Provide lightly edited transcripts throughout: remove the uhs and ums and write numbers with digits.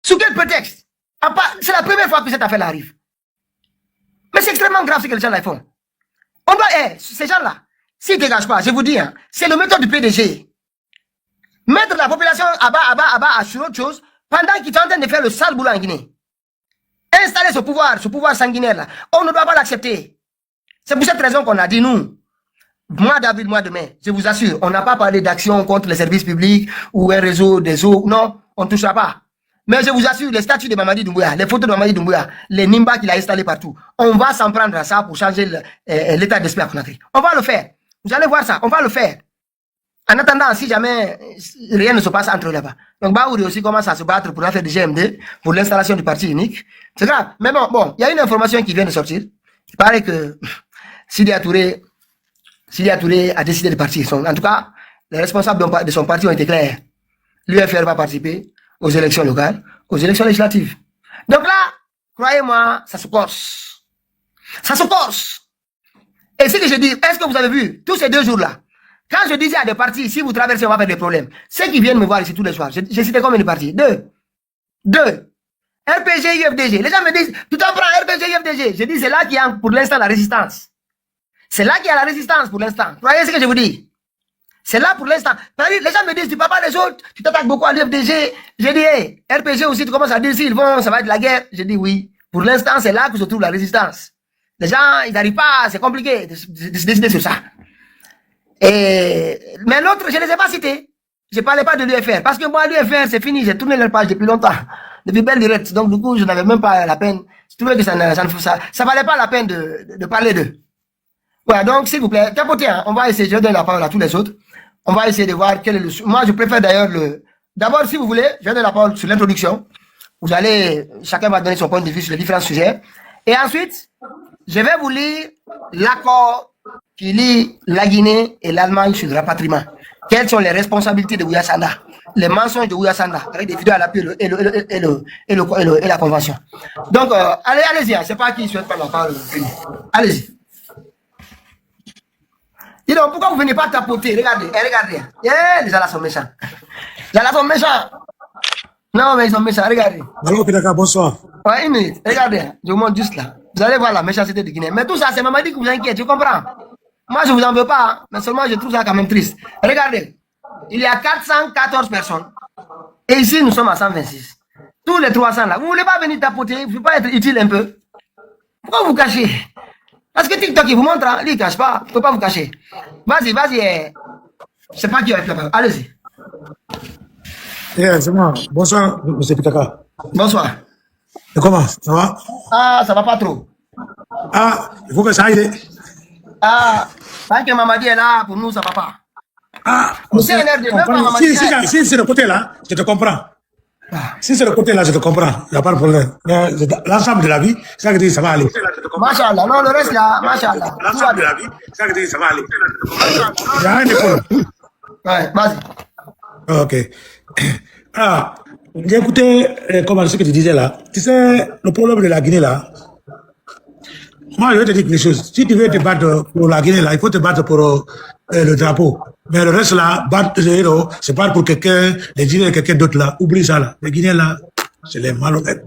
Sous quel prétexte? C'est la première fois que cette affaire arrive. Mais c'est extrêmement grave ce que les gens là font. On doit, ces gens-là, s'ils ne dégagent pas, je vous dis, hein, c'est le méthode du PDG. Mettre la population à bas sur autre chose, pendant qu'ils sont en train de faire le sale boulot en Guinée. Installer ce pouvoir sanguinaire là, on ne doit pas l'accepter. C'est pour cette raison qu'on a dit, nous, mois d'avril, mois de mai, je vous assure, on n'a pas parlé d'action contre les services publics ou un réseau des eaux, non, on ne touchera pas. Mais je vous assure, les statues de Mamadi Doumbouya, les photos de Mamadi Doumbouya, les Nimba qu'il a installés partout, on va s'en prendre à ça pour changer l'état d'esprit à Conakry. On va le faire. Vous allez voir ça, on va le faire. En attendant, si jamais rien ne se passe entre eux là-bas. Donc Baouri aussi commence à se battre pour faire du GMD, pour l'installation du parti unique. C'est grave. Mais bon, il y a une information qui vient de sortir. Il paraît que Sidi Touré a décidé de partir. En tout cas, les responsables de son parti ont été clairs. L'UFR va participer aux élections locales, aux élections législatives. Donc là, croyez-moi, ça se corse. Ça se corse. Et ce que je dis, est-ce que vous avez vu, tous ces 2 jours-là, quand je disais à des partis, si vous traversez, on va faire des problèmes. Ceux qui viennent me voir ici tous les soirs, j'ai cité combien de partis? 2. RPG, UFDG. Les gens me disent, tu t'en prends RPG, UFDG. Je dis, c'est là qu'il y a pour l'instant la résistance. C'est là qu'il y a la résistance pour l'instant. Croyez ce que je vous dis. C'est là pour l'instant. Les gens me disent, tu ne parles pas des autres, tu t'attaques beaucoup à l'UFDG. J'ai dit, hey, RPG aussi, tu commences à dire, s'ils vont, ça va être la guerre. J'ai dit, oui. Pour l'instant, c'est là que se trouve la résistance. Les gens, ils n'arrivent pas, c'est compliqué de se décider sur ça. Mais l'autre, je ne les ai pas cités. Je ne parlais pas de l'UFR. Parce que moi, l'UFR, c'est fini. J'ai tourné leur page depuis longtemps. Depuis belle lurette. Donc, du coup, je n'avais même pas la peine. Je trouvais que ça valait pas la peine de parler d'eux. Voilà, donc, s'il vous plaît, capotez, hein. On va essayer, je donne la parole à tous les autres. On va essayer de voir quel est le... Moi, je préfère d'ailleurs D'abord, si vous voulez, je donne la parole sur l'introduction. Chacun va donner son point de vue sur les différents sujets. Et ensuite, je vais vous lire l'accord qui lie la Guinée et l'Allemagne sur le rapatriement. Quelles sont les responsabilités de Ouyassanda, les mensonges de Ouyassanda, avec des vidéos à l'appui et la convention. Donc, allez-y, c'est pas qui souhaite prendre la parole. Allez-y. Dis donc, pourquoi vous ne venez pas tapoter? Regardez. Les Alas sont méchants. Les Alas sont méchants. Non, mais ils sont méchants, regardez. Alors, Pédaka, bonsoir. Ouais, une minute, regardez, je vous montre juste là. Vous allez voir la méchanceté de Guinée. Mais tout ça, c'est Mamadi qui vous inquiète, je comprends. Moi, je ne vous en veux pas, hein, mais seulement je trouve ça quand même triste. Regardez, il y a 414 personnes. Et ici, nous sommes à 126. Tous les 300 là. Vous ne voulez pas venir tapoter, vous ne pouvez pas être utile un peu. Pourquoi vous cachez? Parce que TikTok, il vous montre, hein, lui, il ne cache pas. Il ne peut pas vous cacher. Vas-y. Je ne sais pas qui va être là-bas. Allez-y. C'est moi. Bonsoir, M. Pédaka. Bonsoir. Et comment? Ça va? Ah, ça ne va pas trop. Ah, il faut que ça aille. Ah, tant que Mamadi est là, pour nous, ça ne va pas. Ah, si c'est le côté là, je te comprends. Si c'est le côté là, je te comprends. Il n'y a pas de problème. L'ensemble de la vie, c'est ça que tu dis, ça va aller. Machallah, non, le reste là, machallah. L'ensemble de la vie, c'est ça que tu dis, ça va aller. Il n'y a rien de problème. Ouais, vas-y. Ok. Ah, j'ai écouté ce que tu disais là. Tu sais, le problème de la Guinée là, moi je vais te dire quelque chose. Si tu veux te battre pour la Guinée là, il faut te battre pour le drapeau. Mais le reste là, c'est pas pour quelqu'un, les Guinéens quelqu'un d'autre là. Oublie ça là. Les Guinéens là, c'est les malhonnêtes.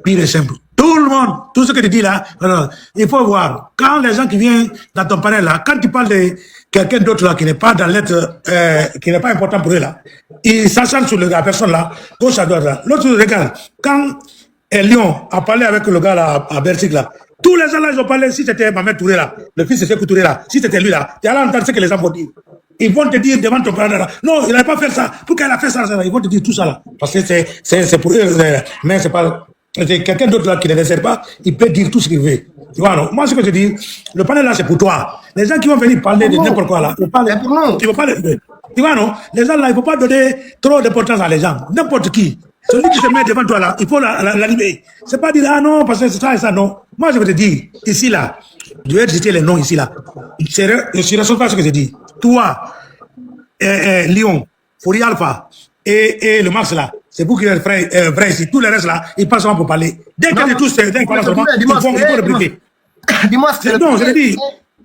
Pire et simple. Tout le monde, tout ce que tu dis là, alors, il faut voir. Quand les gens qui viennent dans ton panel là, quand tu parles de quelqu'un d'autre là qui n'est pas dans l'être, qui n'est pas important pour eux là, ils s'acharnent sur la personne là, gauche à droite là. L'autre regarde, quand Lyon a parlé avec le gars là à Bercy là, tous les gens là ils ont parlé, si c'était Mamed Touré là, le fils de Sékou Touré là, si c'était lui là, tu allais entendre ce que les gens vont dire. Ils vont te dire devant ton parent là, non, il n'allait pas faire ça, pourquoi il a fait ça, ils vont te dire tout ça là. Parce que c'est pour eux, mais c'est pas... Quelqu'un d'autre là qui ne le sert pas, il peut dire tout ce qu'il veut. Tu vois, non? Moi, ce que je dis, le panel là, c'est pour toi. Les gens qui vont venir parler de n'importe quoi là, tu vas pas tu vois, non? Les gens là, il ne faut pas donner trop d'importance à les gens. N'importe qui. Celui qui se met devant toi là, il faut l'animer. C'est pas dire, ah non, parce que c'est ça et ça, non. Moi, je vais te dire, ici là, je vais te citer les noms ici là. Je suis responsable de ce que je dis. Toi, Lyon, Fouri Alpha et le Max là, c'est vous qui êtes vrai ici. Tous les restes là, ils passent seulement pour parler. Dès que tous, dès qu'ils parlent seulement, ils vont répliquer. Dis-moi, non, je l'ai dit.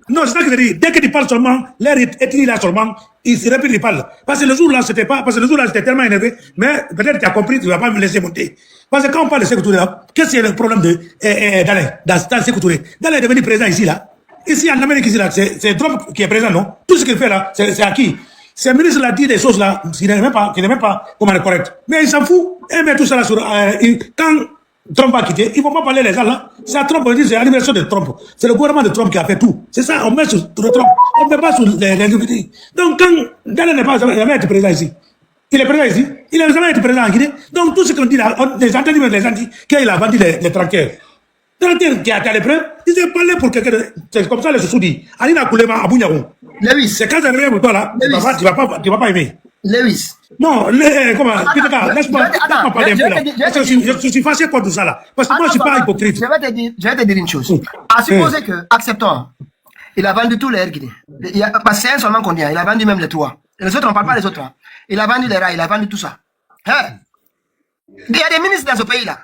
Non, c'est ça que je dis. Dès que tu parles seulement, l'air est là seulement, il se répète, il parle. Parce que le jour-là, c'était pas, parce que le jour-là, j'étais tellement énervé, mais peut-être que tu as compris, tu vas pas me laisser monter. Parce que quand on parle de Sékou Touré, qu'est-ce que c'est le problème d'Alain, dans Sékou Touré? D'Alain est devenu président ici, là. Ici, en Amérique, ici, là, c'est Trump qui est président, non? Tout ce qu'il fait là, c'est à qui? Ce ministre là dit des choses là, qui n'est même pas comment est correct. Mais il s'en fout. Et met tout ça là sur, quand Trump va quitter, ils vont pas parler les gens là. C'est à Trump, on dit c'est l'anniversaire de Trump. C'est le gouvernement de Trump qui a fait tout. C'est ça, on met sur Trump. On ne met pas sur l'individu. Donc quand Daniel n'est pas jamais été président ici. Il est présent ici. Il n'a jamais été président en Guinée. Donc tout ce qu'on dit là, les gens disent qu'il a vendu les tracteurs. Tracteurs qui a été à l'épreuve, ils ont parlé pour quelqu'un. C'est comme ça les sous dit. Alina Koulema Abouniaou. Lewis. C'est quand ça revient pour toi là, tu vas pas aimer. Lewis. Non, comment, laisse-moi parler un peu là. Je suis fâché contre ça là. Parce que moi je suis pas hypocrite. Je vais te dire une chose. À supposer que, acceptons, il a vendu tous les airs Guinée. Parce que c'est un seulement qu'on dit, il a vendu même les toits. Les autres, on ne parle pas des autres. Il a vendu les rails, il a vendu tout ça. Hein? Il y a des ministres dans ce pays là.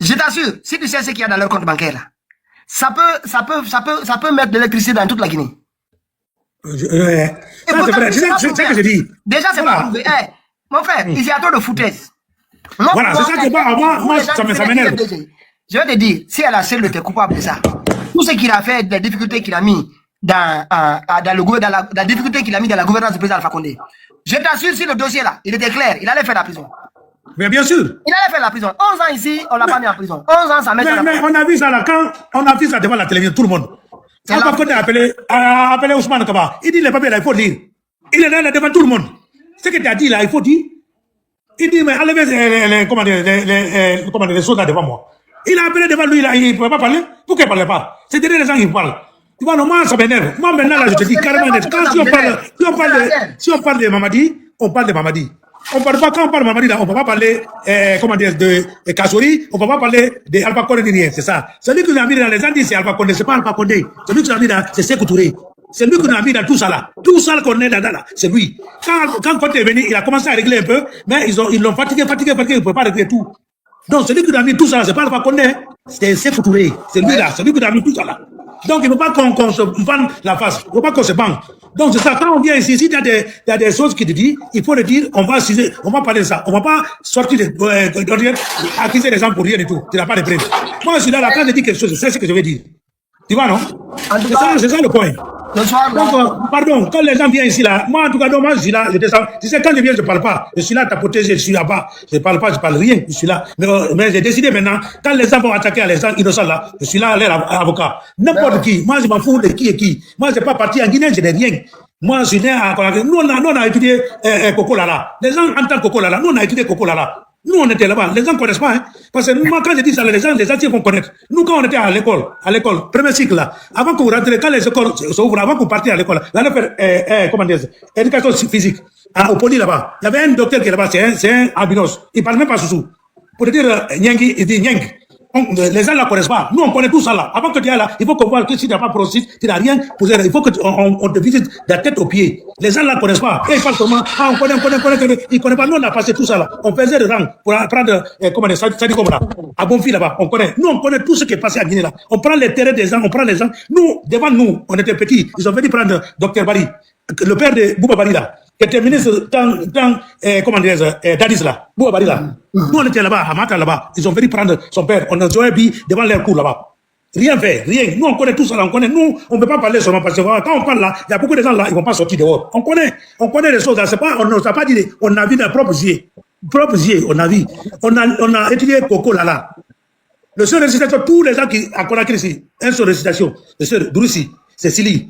Je t'assure, si tu sais ce qu'il y a dans leur compte bancaire là, ça peut mettre de l'électricité dans toute la Guinée. C'est vrai, c'est ça que je dis. Déjà, c'est pas prouvé. Mon frère, il y a trop de foutaises. Voilà, c'est ça que moi ça m'énerve. Je vais te dire, si elle a seul été coupable de ça, tout ce qu'il a fait, les difficultés qu'il a mis dans la difficulté qu'il a mis dans la gouvernance du président Alpha Condé, je t'assure, si le dossier là, il était clair, il allait faire la prison. Mais bien sûr. Il allait faire la prison. 11 ans ici, on l'a pas mis en prison. 11 ans, ça met mais on a vu ça là, quand on a vu ça devant la télévision, tout le monde. Alpha Condé a appelé Ousmane Kaba. Il dit les papiers là, il faut lire. Il est là devant tout le monde. Ce que tu as dit là, il faut dire. Il dit, mais enlevez les choses là devant moi. Il a appelé devant lui, là, il ne pouvait pas parler. Pourquoi il ne parlait pas? C'est derrière les gens qui parlent. Tu vois, non, moi, ça m'énerve. Moi, maintenant, là, je te dis carrément, si on parle de Mamadi, on parle de Mamadi. On parle pas, quand on parle de Mamadi, là, on ne peut pas parler, de Kassori, on ne peut pas parler d'Alpha Condé ni rien, c'est ça. Celui qui nous a mis dans les gens disent c'est Alpha Condé, c'est pas Alpha Condé. Celui qui nous a mis dans, c'est Sékou Touré. C'est lui qui nous a mis dans tout ça là. Tout ça qu'on est là, c'est lui. Quand Condé est venu, il a commencé à régler un peu, mais ils l'ont fatigué, il ne peut pas régler tout. Donc, celui qui nous a mis tout ça là, c'est pas Alpha Condé, c'est Sékou Touré. C'est lui là, celui qui nous a mis tout ça là. Donc, il ne faut pas qu'on se vende la face. Il ne faut pas qu'on se bande. Donc, c'est ça. Quand on vient ici, si il y a des choses qui te disent, il faut le dire, on va parler de ça. On ne va pas sortir accuser les gens pour rien du tout. Tu n'as pas de preuves. Moi, je suis là, quand je dis quelque chose, je sais ce que je vais dire. Tu vois, non? C'est ça le point. Donc, pardon, quand les gens viennent ici, là, moi, en tout cas, non, moi, je suis là, je descends. Tu sais, quand je viens, je ne parle pas. Je suis là, t'as protégé, je suis là-bas. Je ne parle pas, je ne parle rien. Je suis là. Mais j'ai décidé maintenant, quand les gens vont attaquer les gens innocents là, je suis là, leur avocat. N'importe qui. Moi, je m'en fous de qui est qui. Moi, je n'ai pas parti en Guinée, je n'ai rien. Moi, je suis né à Conakry. Nous, on a étudié Coco Lala. Les gens entendent Coco Lala. Nous, on a étudié Coco Lala. Nous, on était là-bas. Les gens ne connaissent pas, hein. Parce que moi, quand je dis ça, les gens vont connaître. Nous, quand on était à l'école, premier cycle, là, avant que vous rentrez, quand les écoles s'ouvrent, avant que vous partiez à l'école, là, on fait, comment dire, éducation physique, au poli là-bas. Il y avait un docteur qui est là-bas, c'est un albinos. Il parle même pas sous. Pour te dire, Nyangi, il dit Nyang. Les gens ne la connaissent pas. Nous, on connaît tout ça là. Avant que tu ailles là, il faut qu'on voit que si tu n'as pas prostite, tu n'as rien. Il faut qu'on te visite de la tête aux pieds. Les gens ne la connaissent pas. Et ils parlent seulement, on connaît. Ils ne connaissent pas. Nous, on a passé tout ça là. On faisait des rangs pour prendre, ça dit comme là. À Bonfils là-bas, on connaît. Nous, on connaît tout ce qui est passé à Guinée là. On prend les terrains des gens, on prend les gens. Nous, devant nous, on était petits. Ils ont venu prendre Dr Bari, le père de Bouba Bari là, qui était ministre dans Dadis là, Bouba Bari là. Nous, on était là-bas, à Mata là-bas. Ils ont venu prendre son père. On a joué devant leur cour là-bas. Rien fait, rien. Nous, on connaît tout ça là, on connaît. Nous, on ne peut pas parler seulement parce que quand on parle là, il y a beaucoup de gens là, ils ne vont pas sortir dehors. On connaît les choses là. C'est pas, on ne nous a pas dit, on a vu nos propres yeux. Propres yeux, on a vu. On a étudié Coco là. Le seul récitation, tous les gens qui ont connu ici, un seul récitation, le seul Droussi, c'est Sili.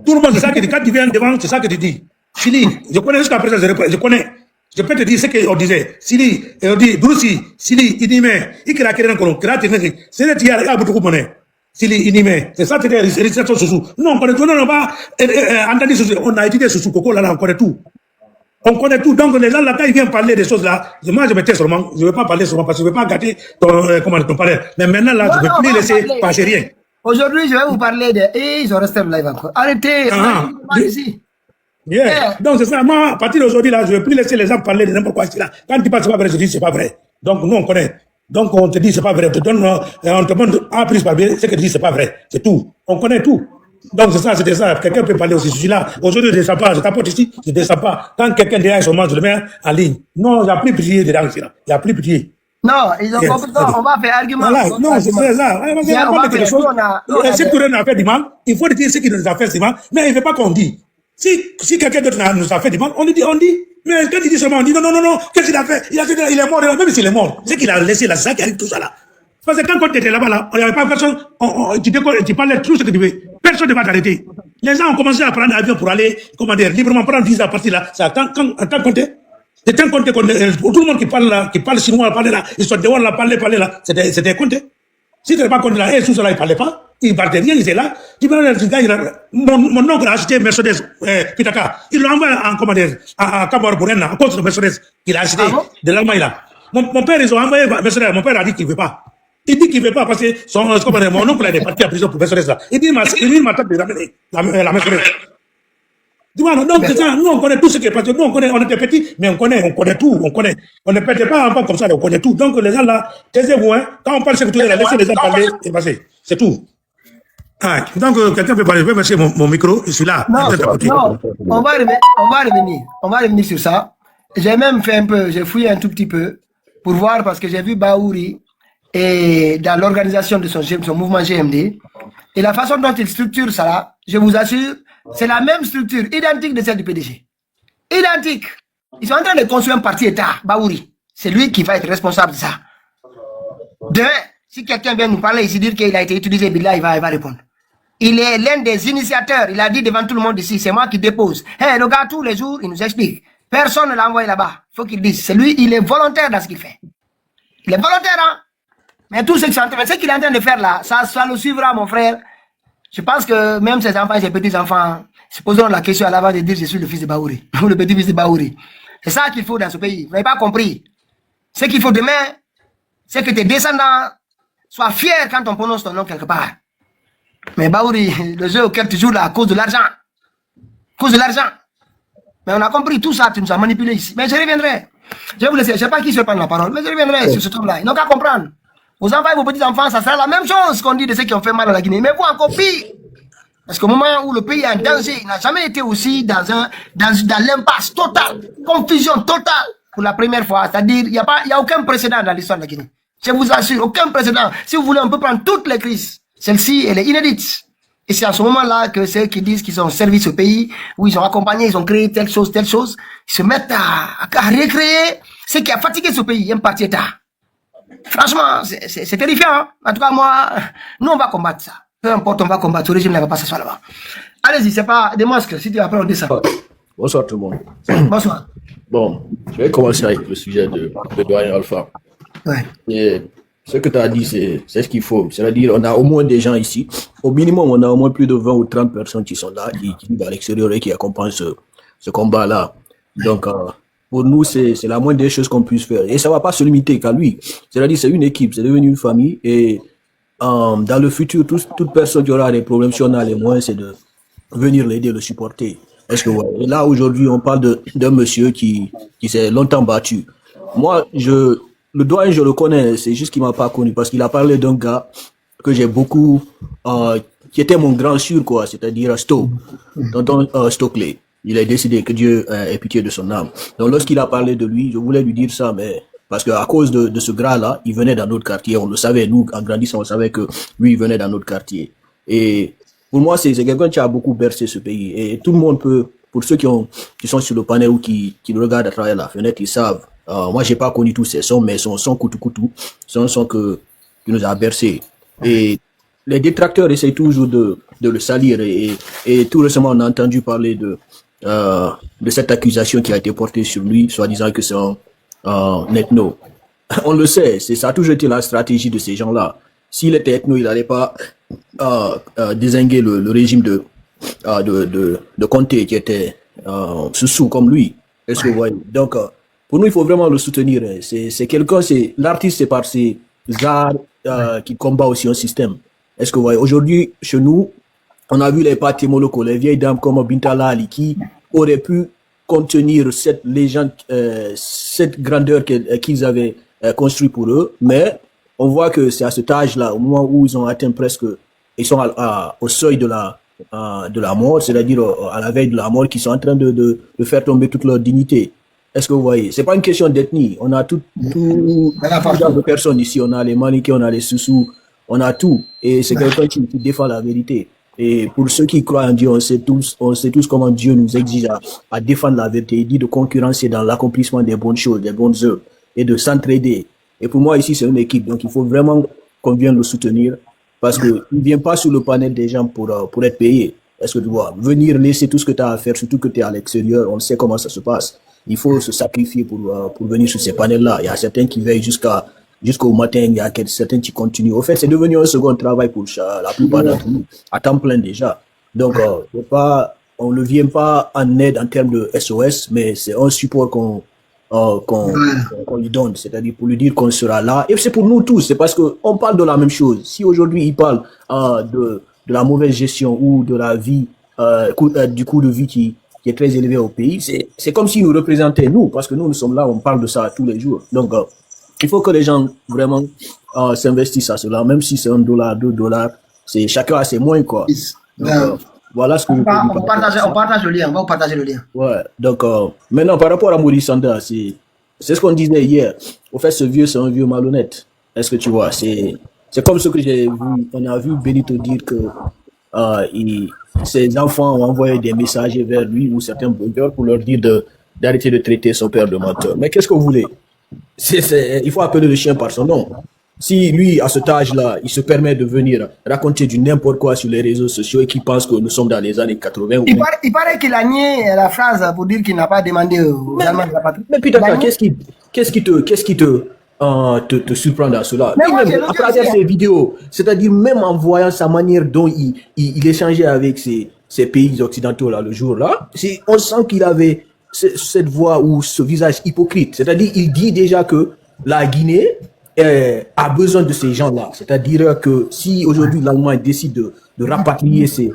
Tout le monde, c'est ça que tu dis. Quand tu viens devant, c'est ça que tu dis. Sili, je connais jusqu'à présent, je connais. Je peux te dire ce qu'on disait. Sili, on dit, Droussi, Sili, Inime, Ikra Kéren Kolon, Kra Ténéri, c'est le tiers, à beaucoup de monnaie. Sili, Inime, c'est ça que tu dis, récitation sous. Non, on connaît tout, on va entendu sous, on a étudié sous Coco là, on connaît tout. On connaît tout. Donc, les gens là, quand ils viennent parler des choses là, moi, je me tais seulement, je ne veux pas parler seulement parce que je ne veux pas gâter ton parler. Mais maintenant là, je ne veux plus laisser passer rien. Aujourd'hui, je vais vous parler de... ils ont resté live encore. Arrêtez, ici. Yeah. Donc, c'est ça. Moi, à partir d'aujourd'hui, là, je ne vais plus laisser les gens parler de n'importe quoi ici, là. Quand tu parles, c'est pas vrai, je dis, c'est pas vrai. Donc, nous, on connaît. Donc, on te dit, c'est pas vrai. On te donne, on te montre A plus par B, ce que tu dis, c'est pas vrai. C'est tout. On connaît tout. Donc, c'est ça, c'était ça. Quelqu'un peut parler aussi. Je suis là. Aujourd'hui, je ne descends pas. Je t'apporte ici, je ne descends pas. Quand quelqu'un derrière son manche, je le mets en ligne. Non, il n'y a plus pitié dedans ici. Il n'y a plus pitié. Non, ils ont compris. Non, on va faire argument. Voilà, non, c'est ça. On va quelque chose. Si tout le monde a fait du mal, il faut dire ce qui nous a fait du mal, mais il ne veut pas qu'on dise. Si quelqu'un d'autre nous a fait du mal, on dit. Mais quand il dit seulement, on dit non, qu'est-ce qu'il a fait? Il est mort, même s'il est mort. C'est qu'il a laissé là, c'est ça qui arrive tout ça là. Parce que quand tu étais là-bas, il n'y avait pas personne, tu parlais tout ce que tu veux. Personne ne va t'arrêter. Les gens ont commencé à prendre l'avion pour aller, comment dire, librement prendre visa à partir là. C'est en tant compté. C'est un compté tout le monde qui parle chinois, parle là, ils sont dehors là, parler là. C'était compté. Si tu n'avais pas compté là, et tout cela, il ne parlait pas. Il ne partait rien, il était là. Mon oncle a acheté Mercedes, Pitaka. Il l'a envoyé en, comment dire, à Camor Bourena, à cause de Mercedes qu'il a acheté de l'Allemagne là. Mon père, ils ont envoyé Mercedes. Mon père a dit qu'il ne veut pas. Il dit qu'il ne veut pas parce que mon oncle est parti à prison pour Mercedes là. Il dit il m'attend de ramener la Mercedes. Dis-moi, non, c'est ça. Nous, on connaît tout ce qui est passé. Nous, on était petits, mais on connaît tout. On ne pète pas un peu comme ça, on connaît tout. Donc, les gens là, taisez-vous, hein. Quand on parle, c'est que tout, laissez les gens parler et passer. C'est tout. Ah, donc, quelqu'un peut parler. Je vais mettre mon micro. Je suis là. Non, on va revenir sur ça. J'ai même fait j'ai fouillé un tout petit peu pour voir parce que j'ai vu Baouri et dans l'organisation de son mouvement GMD et la façon dont il structure ça là, je vous assure, c'est la même structure identique de celle du PDG. Identique. Ils sont en train de construire un parti État, Baouri. C'est lui qui va être responsable de ça. Demain, si quelqu'un vient nous parler ici, dire qu'il a été utilisé, Billah, il va répondre. Il est l'un des initiateurs. Il a dit devant tout le monde ici, c'est moi qui dépose. Hey, le gars, tous les jours, il nous explique. Personne ne l'a envoyé là-bas. Il faut qu'il dise. C'est lui, il est volontaire dans ce qu'il fait. Il est volontaire, hein. Mais tout ce qu'il est en train de faire là, ça le suivra, mon frère. Je pense que même ses enfants, ses petits-enfants, se poseront la question à l'avant de dire je suis le fils de Baouri, ou le petit-fils de Baouri. C'est ça qu'il faut dans ce pays. Vous n'avez pas compris. Ce qu'il faut demain, c'est que tes descendants soient fiers quand on prononce ton nom quelque part. Mais Baouri, le jeu auquel tu joues là, à cause de l'argent. À cause de l'argent. Mais on a compris tout ça, tu nous as manipulé ici. Mais je reviendrai. Je vais vous laisser. Je ne sais pas qui se prend la parole, mais je reviendrai sur ce truc-là. Ils n'ont qu'à comprendre. Vos enfants et vos petits-enfants, ça sera la même chose qu'on dit de ceux qui ont fait mal à la Guinée. Mais vous, encore pire. Parce qu'au moment où le pays est en danger, il n'a jamais été aussi dans l'impasse totale, confusion totale pour la première fois. C'est-à-dire, il n'y a aucun précédent dans l'histoire de la Guinée. Je vous assure, aucun précédent. Si vous voulez, on peut prendre toutes les crises. Celle-ci, elle est inédite. Et c'est à ce moment-là que ceux qui disent qu'ils ont servi ce pays, où ils ont accompagné, ils ont créé telle chose, ils se mettent à recréer ce qui a fatigué ce pays, un parti État. Franchement, c'est terrifiant. Hein? En tout cas, nous, on va combattre ça. Peu importe, on va combattre. Ce régime ne va pas s'asseoir là-bas. Allez-y, c'est pas des masques. Si tu vas après, on descend. Bonsoir tout le monde. Bonsoir. Bon, je vais commencer avec le sujet de doyen Alpha. Ouais. Et ce que tu as dit, c'est ce qu'il faut. C'est-à-dire, on a au moins des gens ici. Au minimum, on a au moins plus de 20 ou 30 personnes qui sont là, qui vivent à l'extérieur et qui accompagnent ce combat-là. Donc, pour nous, c'est la moindre des choses qu'on puisse faire. Et ça ne va pas se limiter qu'à lui. C'est-à-dire, c'est une équipe, c'est devenu une famille. Et dans le futur, toute personne qui aura des problèmes, si on a les moyens, c'est de venir l'aider, le supporter. Est-ce que ouais. Et là, aujourd'hui, on parle d'un monsieur qui s'est longtemps battu. Moi, le doyen, je le connais, c'est juste qu'il m'a pas connu parce qu'il a parlé d'un gars que j'ai beaucoup, qui était mon grand sûr, quoi, c'est-à-dire tonton Stockley. Il est décédé, que Dieu ait pitié de son âme. Donc, lorsqu'il a parlé de lui, je voulais lui dire ça, mais parce qu'à cause de ce gars-là, il venait dans notre quartier. On le savait, nous, en grandissant, on savait que lui, il venait dans notre quartier. Et pour moi, c'est quelqu'un qui a beaucoup bercé ce pays. Et tout le monde peut, pour ceux qui sont sur le panel ou qui le regardent à travers la fenêtre, ils savent. Moi, j'ai pas connu tous ces sons, mais son son Koutou, c'est un son qui nous a bercé. Et les détracteurs essayent toujours de le salir. Et tout récemment, on a entendu parler de cette accusation qui a été portée sur lui, soi-disant que c'est un ethno. On le sait, ça a toujours été la stratégie de ces gens-là. S'il était ethno, il n'allait pas dézinguer le régime de Conté qui était sous comme lui. Est-ce que vous voyez? Donc, pour nous, il faut vraiment le soutenir. C'est quelqu'un, l'artiste, c'est par ses arts qui combat aussi un système. Est-ce que vous voyez? Aujourd'hui, chez nous, on a vu les Pathé Moloko, les vieilles dames comme Bintala Ali, qui auraient pu contenir cette légende, cette grandeur qu'ils avaient construit pour eux. Mais on voit que c'est à cet âge-là, au moment où ils ont atteint presque, ils sont au seuil de la de la mort, c'est-à-dire à la veille de la mort, qui sont en train de faire tomber toute leur dignité. Est-ce que vous voyez? C'est pas une question d'ethnie. On a tout genre de personnes ici. On a les Maniqués, on a les Soussous, on a tout. Et c'est quelqu'un qui défend la vérité. Et pour ceux qui croient en Dieu, on sait tous comment Dieu nous exige à défendre la vérité. Il dit de concurrencer dans l'accomplissement des bonnes choses, des bonnes œuvres, et de s'entraider. Et pour moi, ici, c'est une équipe. Donc, il faut vraiment qu'on vienne le soutenir, parce qu'il ne vient pas sur le panel des gens pour être payé. Est-ce que tu vois? Venir laisser tout ce que tu as à faire, surtout que tu es à l'extérieur, on sait comment ça se passe. Il faut se sacrifier pour venir sur ces panels-là. Il y a certains qui veillent jusqu'au matin, il y a certains qui continuent. Au fait, c'est devenu un second travail pour la plupart d'entre nous, à temps plein déjà. Donc, on ne vient pas en aide en termes de SOS, mais c'est un support qu'on lui donne, c'est-à-dire pour lui dire qu'on sera là. Et c'est pour nous tous, c'est parce qu'on parle de la même chose. Si aujourd'hui il parle de la mauvaise gestion ou de la vie, du coût de vie qui est très élevé au pays, c'est comme s'il nous représentait nous, parce que nous sommes là, on parle de ça tous les jours. Donc, il faut que les gens vraiment s'investissent à cela, même si c'est $1, $2, c'est chacun a ses moyens, quoi. Donc, voilà ce que je peux dire. On partage le lien, on va partager le lien. Ouais, donc maintenant par rapport à Maurice Sanda, c'est ce qu'on disait hier. Au fait, ce vieux, c'est un vieux malhonnête. Est-ce que tu vois? C'est comme ce que j'ai vu. On a vu Benito dire que ses enfants ont envoyé des messages vers lui ou certains blogueurs pour leur dire d'arrêter de traiter son père de menteur. Mais qu'est-ce que vous voulez? Il faut appeler le chien par son nom. Si lui, à cet âge-là, il se permet de venir raconter du n'importe quoi sur les réseaux sociaux et qu'il pense que nous sommes dans les années 80. Il paraît qu'il a nié la phrase pour dire qu'il n'a pas demandé aux Allemands de la patrie. Mais puis d'accord, qu'est-ce qui te surprend dans cela? Même à travers ces vidéos, c'est-à-dire même en voyant sa manière dont il échangeait avec ces pays occidentaux là, le jour-là, on sent qu'il avait cette voix ou ce visage hypocrite. C'est-à-dire, il dit déjà que la Guinée a besoin de ces gens-là. C'est-à-dire que si aujourd'hui l'Allemagne décide de rapatrier ces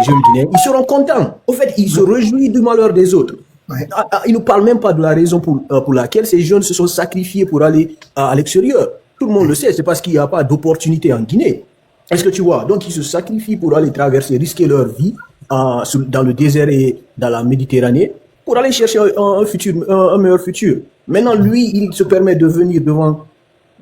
jeunes Guinéens, ils seront contents. Au fait, ils se réjouissent du malheur des autres. Ouais. Ils ne parlent même pas de la raison pour laquelle ces jeunes se sont sacrifiés pour aller à l'extérieur. Tout le monde le sait, c'est parce qu'il n'y a pas d'opportunité en Guinée. Est-ce que tu vois? Donc, ils se sacrifient pour aller traverser, risquer leur vie dans le désert et dans la Méditerranée pour aller chercher un meilleur futur. Maintenant, lui, il se permet de venir devant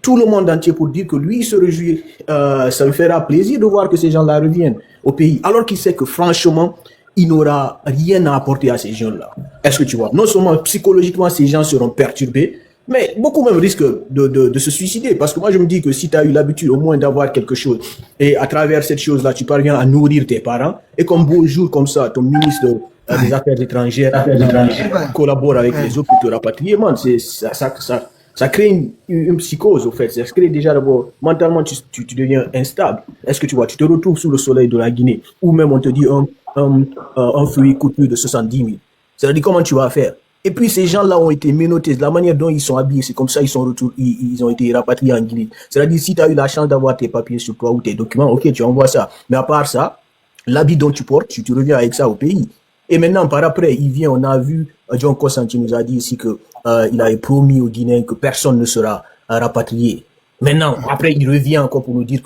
tout le monde entier pour dire que lui, il se réjouit, ça lui fera plaisir de voir que ces gens-là reviennent au pays, alors qu'il sait que franchement, il n'aura rien à apporter à ces jeunes-là. Est-ce que tu vois? Non seulement psychologiquement, ces gens seront perturbés, mais beaucoup même risquent de se suicider. Parce que moi, je me dis que si tu as eu l'habitude au moins d'avoir quelque chose, et à travers cette chose-là, tu parviens à nourrir tes parents, et comme beau jour comme ça, ton ministre des Affaires étrangères collabore avec les autres pour te rapatrier, man, ça crée une psychose, au fait. Ça crée déjà d'abord, mentalement, tu deviens instable. Est-ce que tu vois, tu te retrouves sous le soleil de la Guinée, ou même on te dit un fruit coûte plus de 70 000. C'est-à-dire, comment tu vas faire? Et puis, ces gens-là ont été menottés. La manière dont ils sont habillés, c'est comme ça ils ont été rapatriés en Guinée. C'est-à-dire, si tu as eu la chance d'avoir tes papiers sur toi ou tes documents, ok, tu envoies ça. Mais à part ça, l'habit dont tu portes, tu reviens avec ça au pays. Et maintenant, par après, il vient, on a vu, John Kosanti nous a dit ici que il avait promis aux Guinéens que personne ne sera rapatrié. Maintenant, après, il revient encore pour nous dire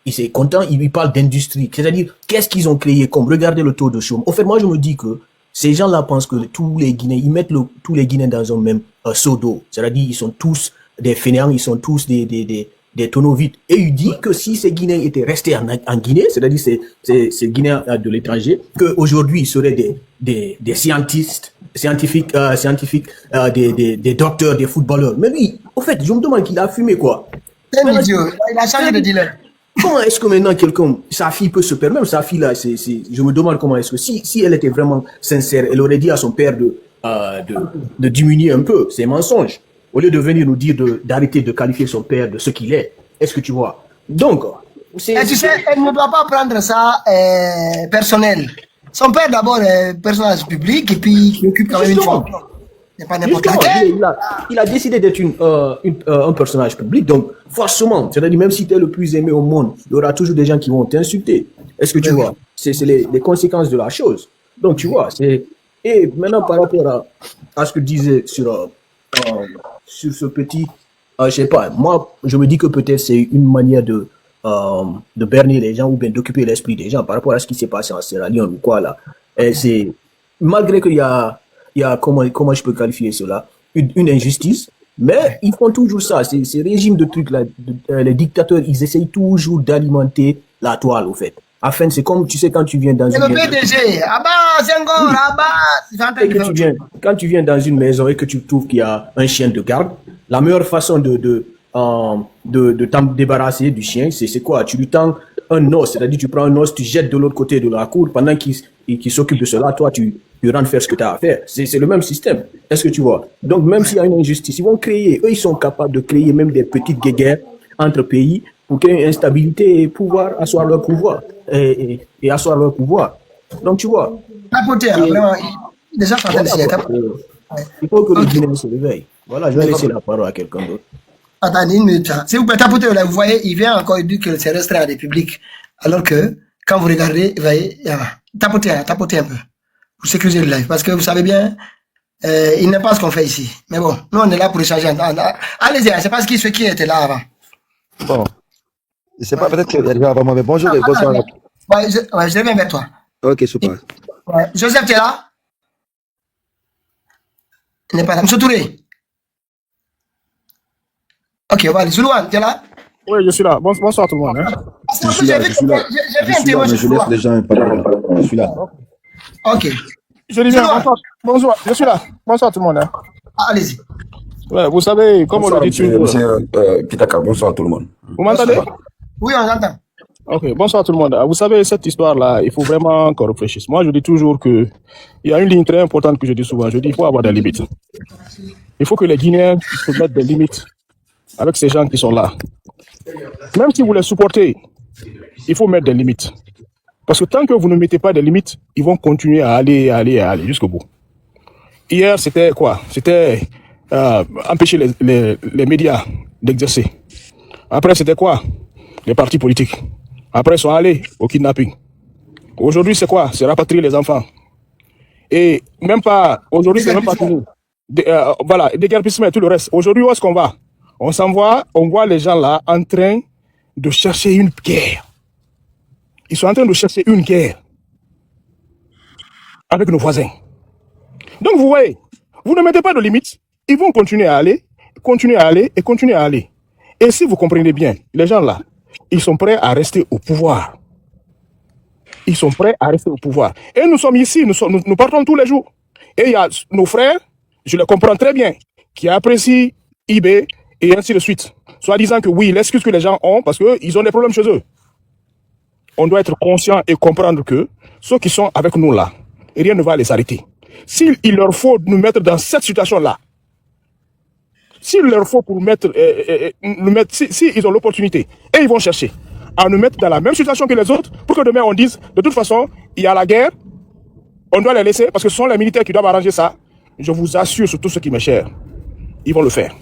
il est content, il parle d'industrie. C'est-à-dire, qu'est-ce qu'ils ont créé comme? Regardez le taux de chômage. En fait, moi, je me dis que ces gens-là pensent que tous les Guinéens, ils mettent tous les Guinéens dans un même seau d'eau. C'est-à-dire, ils sont tous des fainéants, ils sont tous des tonneaux vides. Et il dit que si ces Guinéens étaient restés en Guinée, c'est-à-dire ces Guinéens de l'étranger, qu'aujourd'hui, ils seraient des scientifiques, des docteurs, des footballeurs. Mais lui, au fait, je me demande qu'il a fumé quoi. C'est un idiot, il a changé de dealer. Comment est-ce que maintenant sa fille peut se permettre, même sa fille là, je me demande comment est-ce que si elle était vraiment sincère, elle aurait dit à son père de diminuer un peu ses mensonges, au lieu de venir nous dire d'arrêter de qualifier son père de ce qu'il est. Est-ce que tu vois? Donc, tu sais, elle ne doit pas prendre ça personnel. Son père d'abord est personnage public et puis il occupe quand même une fonction. C'est pas n'importe lequel. Il a décidé d'être un personnage public, donc forcément, c'est-à-dire même si tu es le plus aimé au monde, il y aura toujours des gens qui vont t'insulter. Est-ce que tu vois? C'est les conséquences de la chose. Donc tu vois, et maintenant par rapport à ce que tu disais sur ce petit, je sais pas, moi je me dis que peut-être c'est une manière de de berner les gens ou bien d'occuper l'esprit des gens par rapport à ce qui s'est passé en Sierra Leone ou quoi là. Et c'est, malgré qu'il y a comment je peux qualifier cela, une injustice, mais ils font toujours ça. Ces régimes de trucs là, les dictateurs, ils essayent toujours d'alimenter la toile au fait. Afin, c'est comme, tu sais, quand tu viens dans C'est une le PDG. Abba, Senghor, Abba. et que quand tu viens dans une maison et que tu trouves qu'il y a un chien de garde, la meilleure façon de t'en débarrasser du chien, c'est quoi? Tu lui tends un os, c'est-à-dire tu prends un os, tu jettes de l'autre côté de la cour, pendant qu'il s'occupe de cela, toi tu rentres faire ce que tu as à faire. C'est le même système. Est-ce que tu vois? Donc même s'il y a une injustice, ils vont créer, eux ils sont capables de créer même des petites guéguerres entre pays pour qu'il y ait une instabilité et pouvoir asseoir leur pouvoir et asseoir leur pouvoir. Donc tu vois. Tapoter, vraiment. Déjà, ça Voilà, il faut que le Guinéen se réveille. Voilà, je vais laisser la parole à quelqu'un d'autre. Attendez une minute. S'il vous plaît, tapoter, là, vous voyez, il vient encore dire que c'est restreint à des publics. Alors que, quand vous regardez, vous voyez, tapoter un peu. Pour sécuriser le live. Parce que vous savez bien, il n'est pas ce qu'on fait ici. Mais bon, nous, on est là pour échanger. Allez-y, c'est pas ce qui était là avant. Bon, je sais pas, peut-être qu'il y a des gens avant moi, mais bonjour et bonsoir. Ouais, je reviens vers toi. Ok, super. Ouais. Joseph, tu es là? Il n'est pas là. Monsieur Touré? Ok, on va aller. Zoulouane, tu es là? Oui, je suis là. Bonsoir tout le monde. Hein. Je suis là, J'ai fait un témoin mais sur je laisse les gens parler. Je suis là. Ok. Je dis bien, bonsoir, je suis là. Bonsoir tout le monde. Hein. Allez-y. Ouais, vous savez, comme on le dit toujours. Monsieur Kitaka, bonsoir tout le monde. Vous m'entendez? Oui, on entend. Ok, bonsoir tout le monde. Vous savez, cette histoire-là, il faut vraiment qu'on réfléchisse. Moi, je dis toujours que il y a une ligne très importante que je dis souvent. Je dis qu'il faut avoir des limites. Il faut que les Guinéens se mettent des limites avec ces gens qui sont là. Même si vous les supportez, il faut mettre des limites. Parce que tant que vous ne mettez pas des limites, ils vont continuer à aller jusqu'au bout. Hier, c'était quoi? C'était empêcher les médias d'exercer. Après, c'était quoi? Les partis politiques. Après, ils sont allés au kidnapping. Aujourd'hui, c'est quoi? C'est rapatrier les enfants. Et même pas, aujourd'hui, c'est même pas fini. Voilà, déguerpissement et tout le reste. Aujourd'hui, où est-ce qu'on va? On s'envoie, on voit les gens là en train de chercher une guerre. Ils sont en train de chercher une guerre avec nos voisins. Donc, vous voyez, vous ne mettez pas de limites, ils vont continuer à aller, continuer à aller et continuer à aller. Et si vous comprenez bien, les gens là, ils sont prêts à rester au pouvoir. Ils sont prêts à rester au pouvoir. Et nous sommes ici, nous partons tous les jours. Et il y a nos frères, je les comprends très bien, qui apprécient IB et ainsi de suite. Soit disant que oui, l'excuse que les gens ont, parce qu'ils ont des problèmes chez eux. On doit être conscient et comprendre que ceux qui sont avec nous là, rien ne va les arrêter. S'il leur faut nous mettre dans cette situation-là, s'il leur faut pour si ils ont l'opportunité, et ils vont chercher à nous mettre dans la même situation que les autres, pour que demain on dise, de toute façon, il y a la guerre, on doit les laisser, parce que ce sont les militaires qui doivent arranger ça, je vous assure sur tout ce qui m'est cher, ils vont le faire.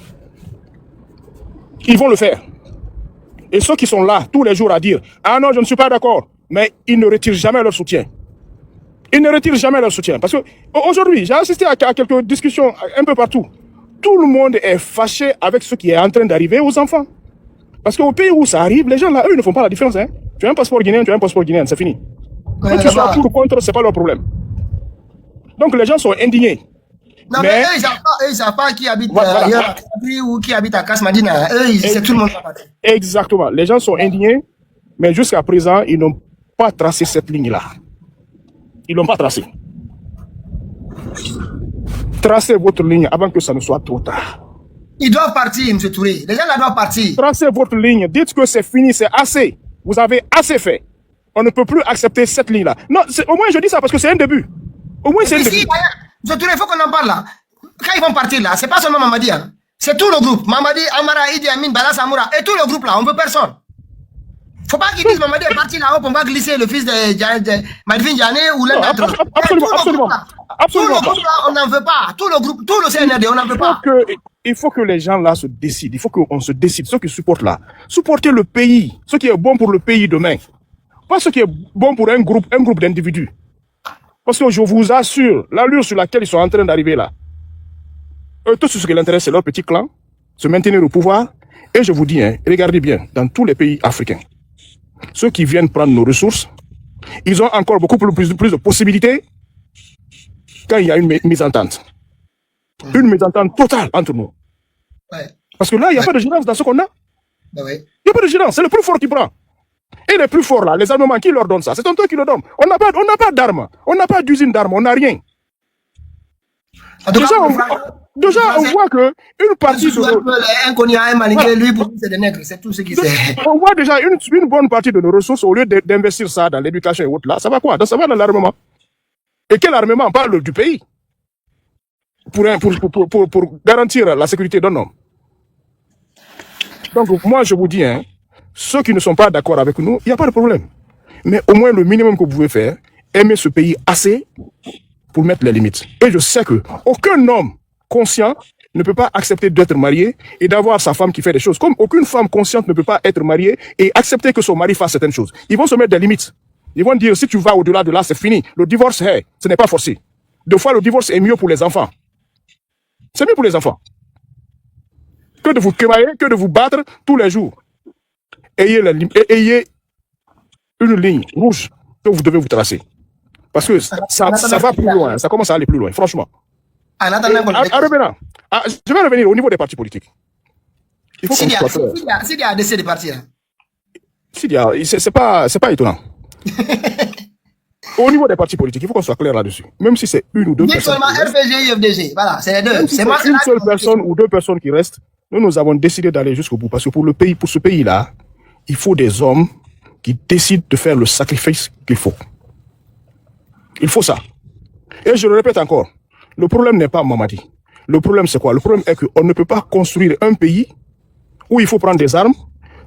Ils vont le faire. Et ceux qui sont là tous les jours à dire « Ah non, je ne suis pas d'accord », mais ils ne retirent jamais leur soutien. Ils ne retirent jamais leur soutien. Parce que aujourd'hui, j'ai assisté à quelques discussions un peu partout. Tout le monde est fâché avec ce qui est en train d'arriver aux enfants. Parce qu'au pays où ça arrive, les gens là, eux, ils ne font pas la différence. Hein. Tu as un passeport guinéen, tu as un passeport guinéen, c'est fini. Que tu sois pour ou contre, c'est pas leur problème. Donc les gens sont indignés. Non, mais eux, ils savent pas qui habite ailleurs, ou qui habite à Kasmadina. Eux, c'est tout le monde. Exactement. Les gens sont indignés, mais jusqu'à présent, ils n'ont pas tracé cette ligne-là. Ils l'ont pas tracée. Tracez votre ligne avant que ça ne soit trop tard. Ils doivent partir, M. Touré. Les gens là doivent partir. Tracez votre ligne. Dites que c'est fini, c'est assez. Vous avez assez fait. On ne peut plus accepter cette ligne-là. Non, au moins je dis ça parce que c'est un début. Au moins c'est un début. M. Touré, il faut qu'on en parle là. Quand ils vont partir là, c'est pas seulement Mamadi. Hein. C'est tout le groupe. Mamadi, Amara, Idi Amin, Bala Samoura. Et tout le groupe là, on ne veut personne. Faut pas qu'ils disent Mamadi est parti là-haut, on va glisser le fils de Madvin Diané ou l'un d'entre eux. Absolument. Tout le groupe là, on n'en veut pas. Tout le groupe, tout le CNRD, on n'en veut pas. Il faut que les gens là se décident. Il faut qu'on se décide. Ceux qui supportent là. Supporter le pays. Ce qui est bon pour le pays demain. Pas ce qui est bon pour un groupe d'individus. Parce que je vous assure, l'allure sur laquelle ils sont en train d'arriver là, tout ce qui les intéresse, c'est leur petit clan, se maintenir au pouvoir. Et je vous dis, hein, regardez bien, dans tous les pays africains, ceux qui viennent prendre nos ressources, ils ont encore beaucoup plus de possibilités quand il y a une mésentente. Une mésentente totale entre nous. Ouais. Parce que là, il n'y a pas de gérance dans ce qu'on a. Ben oui. Il n'y a pas de gérance, c'est le plus fort qui prend. Et les plus forts là, les armements, qui leur donnent ça? C'est un truc qui leur donne. On n'a pas d'armes, on n'a pas d'usine d'armes, on n'a rien. En tout Déjà, cas, on voit que une partie de un Konya, un Malingue, lui, pour lui, c'est des nègres, c'est tout ce qu'il sait. on voit déjà une bonne partie de nos ressources, au lieu d'investir ça dans l'éducation et autres là, ça va quoi? Ça va dans l'armement. Et quel armement? On parle du pays pour garantir la sécurité d'un homme. Donc moi je vous dis, hein, ceux qui ne sont pas d'accord avec nous, il n'y a pas de problème. Mais au moins le minimum que vous pouvez faire, aimer ce pays assez pour mettre les limites. Et je sais que aucun homme conscient ne peut pas accepter d'être marié et d'avoir sa femme qui fait des choses. Comme aucune femme consciente ne peut pas être mariée et accepter que son mari fasse certaines choses. Ils vont se mettre des limites. Ils vont dire, si tu vas au-delà de là, c'est fini. Le divorce, ce n'est pas forcé. Deux fois, le divorce est mieux pour les enfants. C'est mieux pour les enfants. Que de vous quémailler, que de vous battre tous les jours. Ayez une ligne rouge que vous devez vous tracer. Parce que ça va plus loin, ça commence à aller plus loin, franchement. En attendant, je vais revenir au niveau des partis politiques. Il faut s'il y qu'on soit clair. a décidé de partir. C'est pas étonnant. Au niveau des partis politiques, il faut qu'on soit clair là-dessus. Même si c'est une ou deux Dis personnes. seulement RPG, UFDG. Voilà, c'est les deux. Même si c'est une seule personne ou deux personnes qui restent, nous avons décidé d'aller jusqu'au bout. Parce que pour ce pays-là, il faut des hommes qui décident de faire le sacrifice qu'il faut. Il faut ça. Et je le répète encore, le problème n'est pas Mamadi. Le problème c'est quoi? Le problème est qu'on ne peut pas construire un pays où il faut prendre des armes,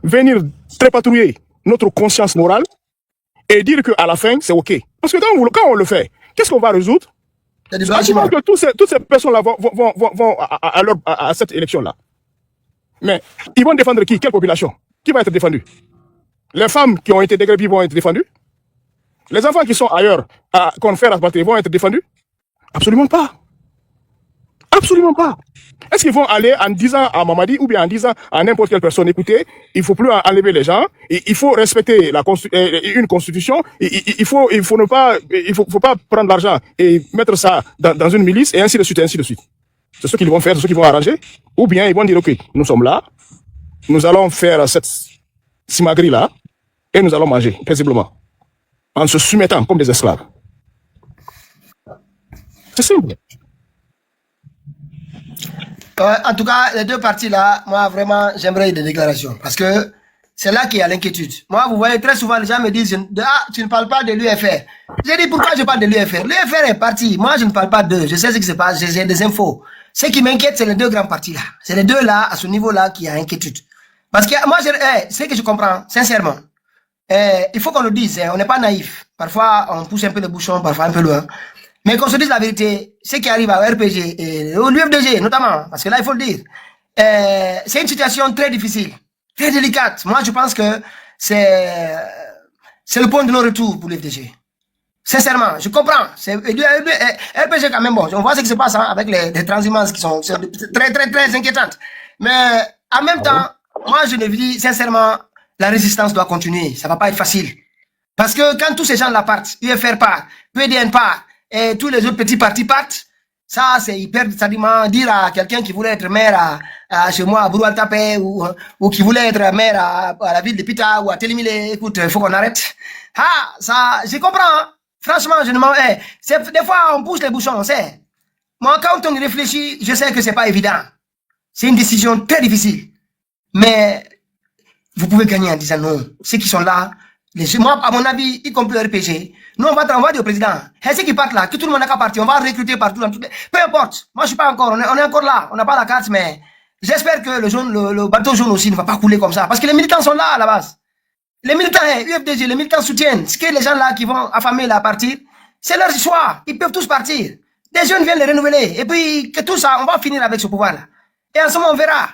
venir trépatouiller notre conscience morale et dire qu'à la fin, c'est OK. Parce que quand on le fait, qu'est-ce qu'on va résoudre? Sachant que toutes ces personnes-là vont à cette élection-là. Mais ils vont défendre qui? Quelle population? Qui va être défendue? Les femmes qui ont été dégrédées vont être défendues? Les enfants qui sont ailleurs, qu'on fait rapatrier, vont être défendus? Absolument pas. Absolument pas. Est-ce qu'ils vont aller en disant à Mamadi ou bien en disant à n'importe quelle personne, écoutez, il faut plus enlever les gens, il faut respecter une constitution, il faut pas prendre l'argent et mettre ça dans une milice et ainsi de suite, ainsi de suite. C'est ce qu'ils vont faire, c'est ce qu'ils vont arranger. Ou bien ils vont dire, OK, nous sommes là, nous allons faire cette simagrie là et nous allons manger paisiblement en se soumettant comme des esclaves. C'est simple. En tout cas, les deux parties là, moi vraiment, j'aimerais des déclarations. Parce que c'est là qu'il y a l'inquiétude. Moi, vous voyez, très souvent, les gens me disent, tu ne parles pas de l'UFR. J'ai dit, pourquoi je parle de l'UFR? L'UFR est parti. Moi, je ne parle pas d'eux. Je sais ce qui se passe, j'ai des infos. Ce qui m'inquiète, c'est les deux grands partis là. C'est les deux là, à ce niveau-là, qui a inquiétude. Parce que moi, c'est que je comprends, sincèrement. Il faut qu'on le dise, on n'est pas naïf. Parfois, on pousse un peu le bouchon, parfois un peu loin. Mais qu'on se dise la vérité, ce qui arrive à RPG et au l'UFDG notamment, parce que là il faut le dire, c'est une situation très difficile, très délicate. Moi je pense que c'est le point de non-retour pour l'UFDG. Sincèrement, je comprends. RPG quand même, bon, on voit ce qui se passe avec les transhumances qui sont très très très inquiétantes. Mais en même temps, moi je le dis sincèrement, la résistance doit continuer. Ça va pas être facile. Parce que quand tous ces gens-là partent, UFR part, PDN part, et tous les autres petits partis partent, ça c'est hyper sadiment dire à quelqu'un qui voulait être maire chez moi à Bouroualtapé ou qui voulait être maire à la ville de Pita ou à Télimile, écoute, il faut qu'on arrête. Ah, ça, je comprends. Hein. Franchement, je ne m'en... des fois, on pousse les bouchons, on sait. Moi, quand on y réfléchit, je sais que c'est pas évident. C'est une décision très difficile. Mais vous pouvez gagner en disant non. Ceux qui sont là, moi, à mon avis, y compris le RPG, nous, on va dire au président, et ceux qui partent là, que tout le monde n'a qu'à partir, on va recruter partout, peu importe. Moi, je suis pas encore, on est encore là, on n'a pas la carte, mais j'espère que le bateau jaune aussi ne va pas couler comme ça, parce que les militants sont là, à la base. Les militants, UFDG, les militants soutiennent, ce que les gens là qui vont affamer là partir, c'est leur choix, ils peuvent tous partir. Des jeunes viennent les renouveler, et puis, que tout ça, on va finir avec ce pouvoir-là. Et en ce moment, on verra.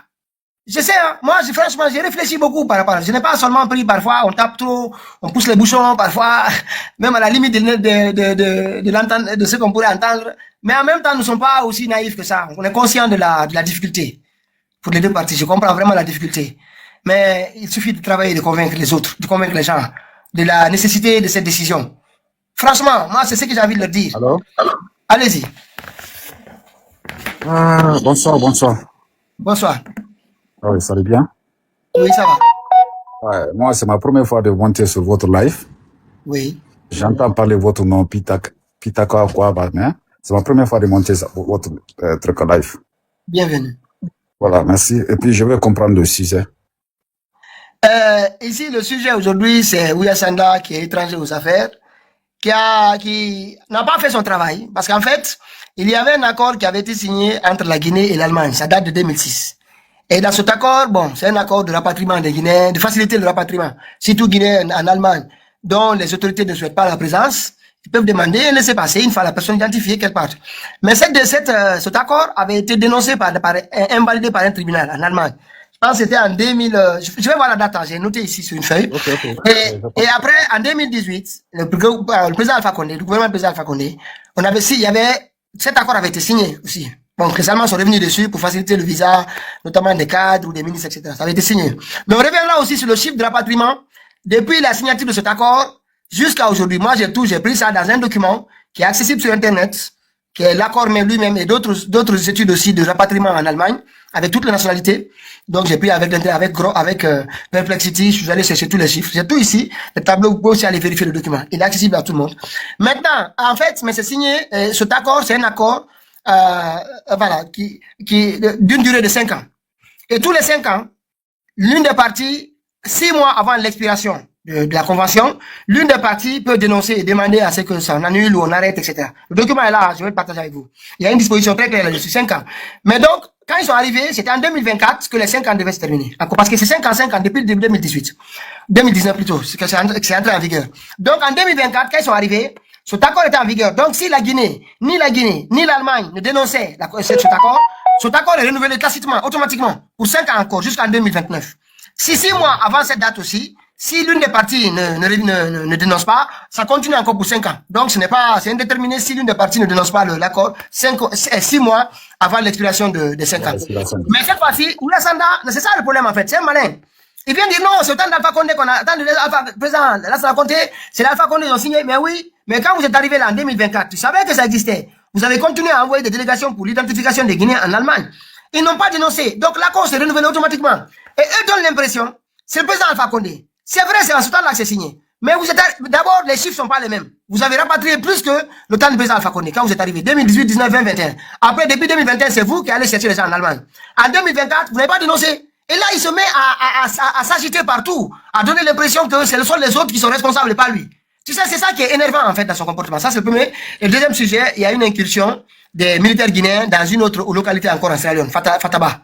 Je sais, hein, moi, franchement, j'ai réfléchi beaucoup par rapport à ça. Je n'ai pas seulement pris, parfois, on tape trop, on pousse les bouchons, parfois, même à la limite de ce qu'on pourrait entendre. Mais en même temps, nous ne sommes pas aussi naïfs que ça. On est conscient de la difficulté. Pour les deux parties, je comprends vraiment la difficulté. Mais il suffit de travailler, de convaincre les autres, de convaincre les gens de la nécessité de cette décision. Franchement, moi, c'est ce que j'ai envie de leur dire. Alors? Allez-y. Bonsoir, bonsoir. Bonsoir. Ah oui, ça va bien? Oui, ça va. Ouais, moi, c'est ma première fois de monter sur votre live. Oui. J'entends parler votre nom, Pitaka quoi, mais c'est ma première fois de monter sur votre truc live. Bienvenue. Voilà, merci. Et puis, je vais comprendre le sujet. Ici, le sujet aujourd'hui, c'est Ouya Sanda, qui est étranger aux affaires, qui n'a pas fait son travail. Parce qu'en fait, il y avait un accord qui avait été signé entre la Guinée et l'Allemagne. Ça date de 2006. Et dans cet accord, bon, c'est un accord de rapatriement des Guinéens, de faciliter le rapatriement. Surtout Guinéens en Allemagne, dont les autorités ne souhaitent pas la présence, ils peuvent demander un laisser-passer une fois la personne identifiée quelque part. Mais cet accord avait été dénoncé invalidé par un tribunal en Allemagne. Je pense que c'était en 2000, je vais voir la date, j'ai noté ici sur une feuille. Okay. Et après, en 2018, le président Alpha Condé, le gouvernement du président Alpha Condé, cet accord avait été signé aussi. Bon, les Allemands sont revenus dessus pour faciliter le visa, notamment des cadres ou des ministres, etc. Ça avait été signé. Mais on revient là aussi sur le chiffre de rapatriement. Depuis la signature de cet accord, jusqu'à aujourd'hui, moi j'ai pris ça dans un document qui est accessible sur Internet, qui est l'accord même lui-même et d'autres études aussi de rapatriement en Allemagne, avec toutes les nationalités. Donc j'ai pris avec Perplexity, je suis allé chercher tous les chiffres. J'ai tout ici, le tableau, vous pouvez aussi aller vérifier le document. Il est accessible à tout le monde. Maintenant, en fait, mais c'est signé, cet accord, c'est un accord, voilà, qui d'une durée de 5 ans. Et tous les 5 ans, l'une des parties, 6 mois avant l'expiration de la convention, l'une des parties peut dénoncer et demander à ce que ça en annule ou on arrête, etc. Le document est là, je vais le partager avec vous. Il y a une disposition très claire là-dessus, 5 ans. Mais donc, quand ils sont arrivés, c'était en 2024 que les 5 ans devaient se terminer. Parce que c'est 5 ans depuis le début 2018. 2019 plutôt, c'est entré en vigueur. Donc en 2024, quand ils sont arrivés, cet accord était en vigueur. Donc si la Guinée, ni l'Allemagne ne dénonçaient cet accord est renouvelé tacitement, automatiquement, pour 5 ans encore, jusqu'en 2029. Si 6 mois avant cette date aussi, si l'une des parties ne dénonce pas, ça continue encore pour 5 ans. Donc c'est indéterminé si l'une des parties ne dénonce pas l'accord 6 mois avant l'expiration de 5 ans. Mais cette fois-ci, Ouya Sanda, c'est ça le problème en fait, c'est un malin. Il vient dire non, c'est le temps d'Alpha Condé qu'on a, tant de l'Alpha président, là ça a compté, c'est l'Alpha Condé qui ont signé, mais oui, mais quand vous êtes arrivé là en 2024, tu savais que ça existait. Vous avez continué à envoyer des délégations pour l'identification des Guinéens en Allemagne. Ils n'ont pas dénoncé, donc l'accord s'est renouvelé automatiquement. Et eux donnent l'impression, c'est le président Alpha Condé. C'est vrai, c'est en ce temps-là que c'est signé. Mais d'abord, les chiffres sont pas les mêmes. Vous avez rapatrié plus que le temps du président Alpha Condé quand vous êtes arrivé. 2018, 19, 20, 21. Après, depuis 2021, c'est vous qui allez chercher les gens en Allemagne. En 2024, vous n'avez pas dénoncé. Et là, il se met à s'agiter partout, à donner l'impression que ce sont les autres qui sont responsables et pas lui. Tu sais, c'est ça qui est énervant en fait dans son comportement. Ça, c'est le premier. Et le deuxième sujet, il y a une incursion des militaires guinéens dans une autre localité encore en Sierra Leone, Fataba.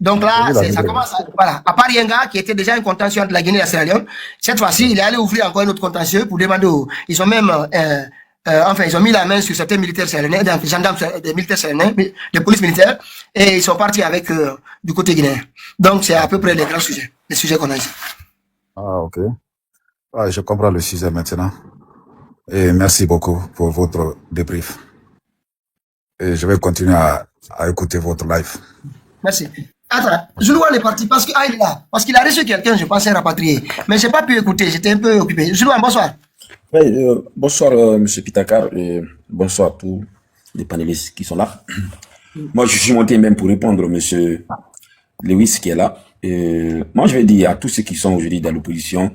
Donc là, ça commence à part Yenga, qui était déjà un contentieux entre la Guinée et la Sierra Leone, cette fois-ci, il est allé ouvrir encore un autre contentieux pour demander ils ont même, ils ont mis la main sur certains militaires sierra-léonais, des gendarmes, des militaires sierra-léonais, des polices militaires, et ils sont partis avec, du côté guinéen. Donc c'est à peu près les grands sujets, les sujets qu'on a ici. Ah, ok. Ah, je comprends le sujet maintenant. Et merci beaucoup pour votre débrief. Et je vais continuer à écouter votre live. Merci. Attends, Zoulouane est parti parce qu'il est là. Parce qu'il a reçu quelqu'un, je pensais rapatrier. Mais je n'ai pas pu écouter, j'étais un peu occupé. Zoulouane, bonsoir. Oui, bonsoir, M. Pitakar, et bonsoir à tous les panélistes qui sont là. Moi, je suis monté même pour répondre à M. Lewis qui est là. Et moi, je vais dire à tous ceux qui sont aujourd'hui dans l'opposition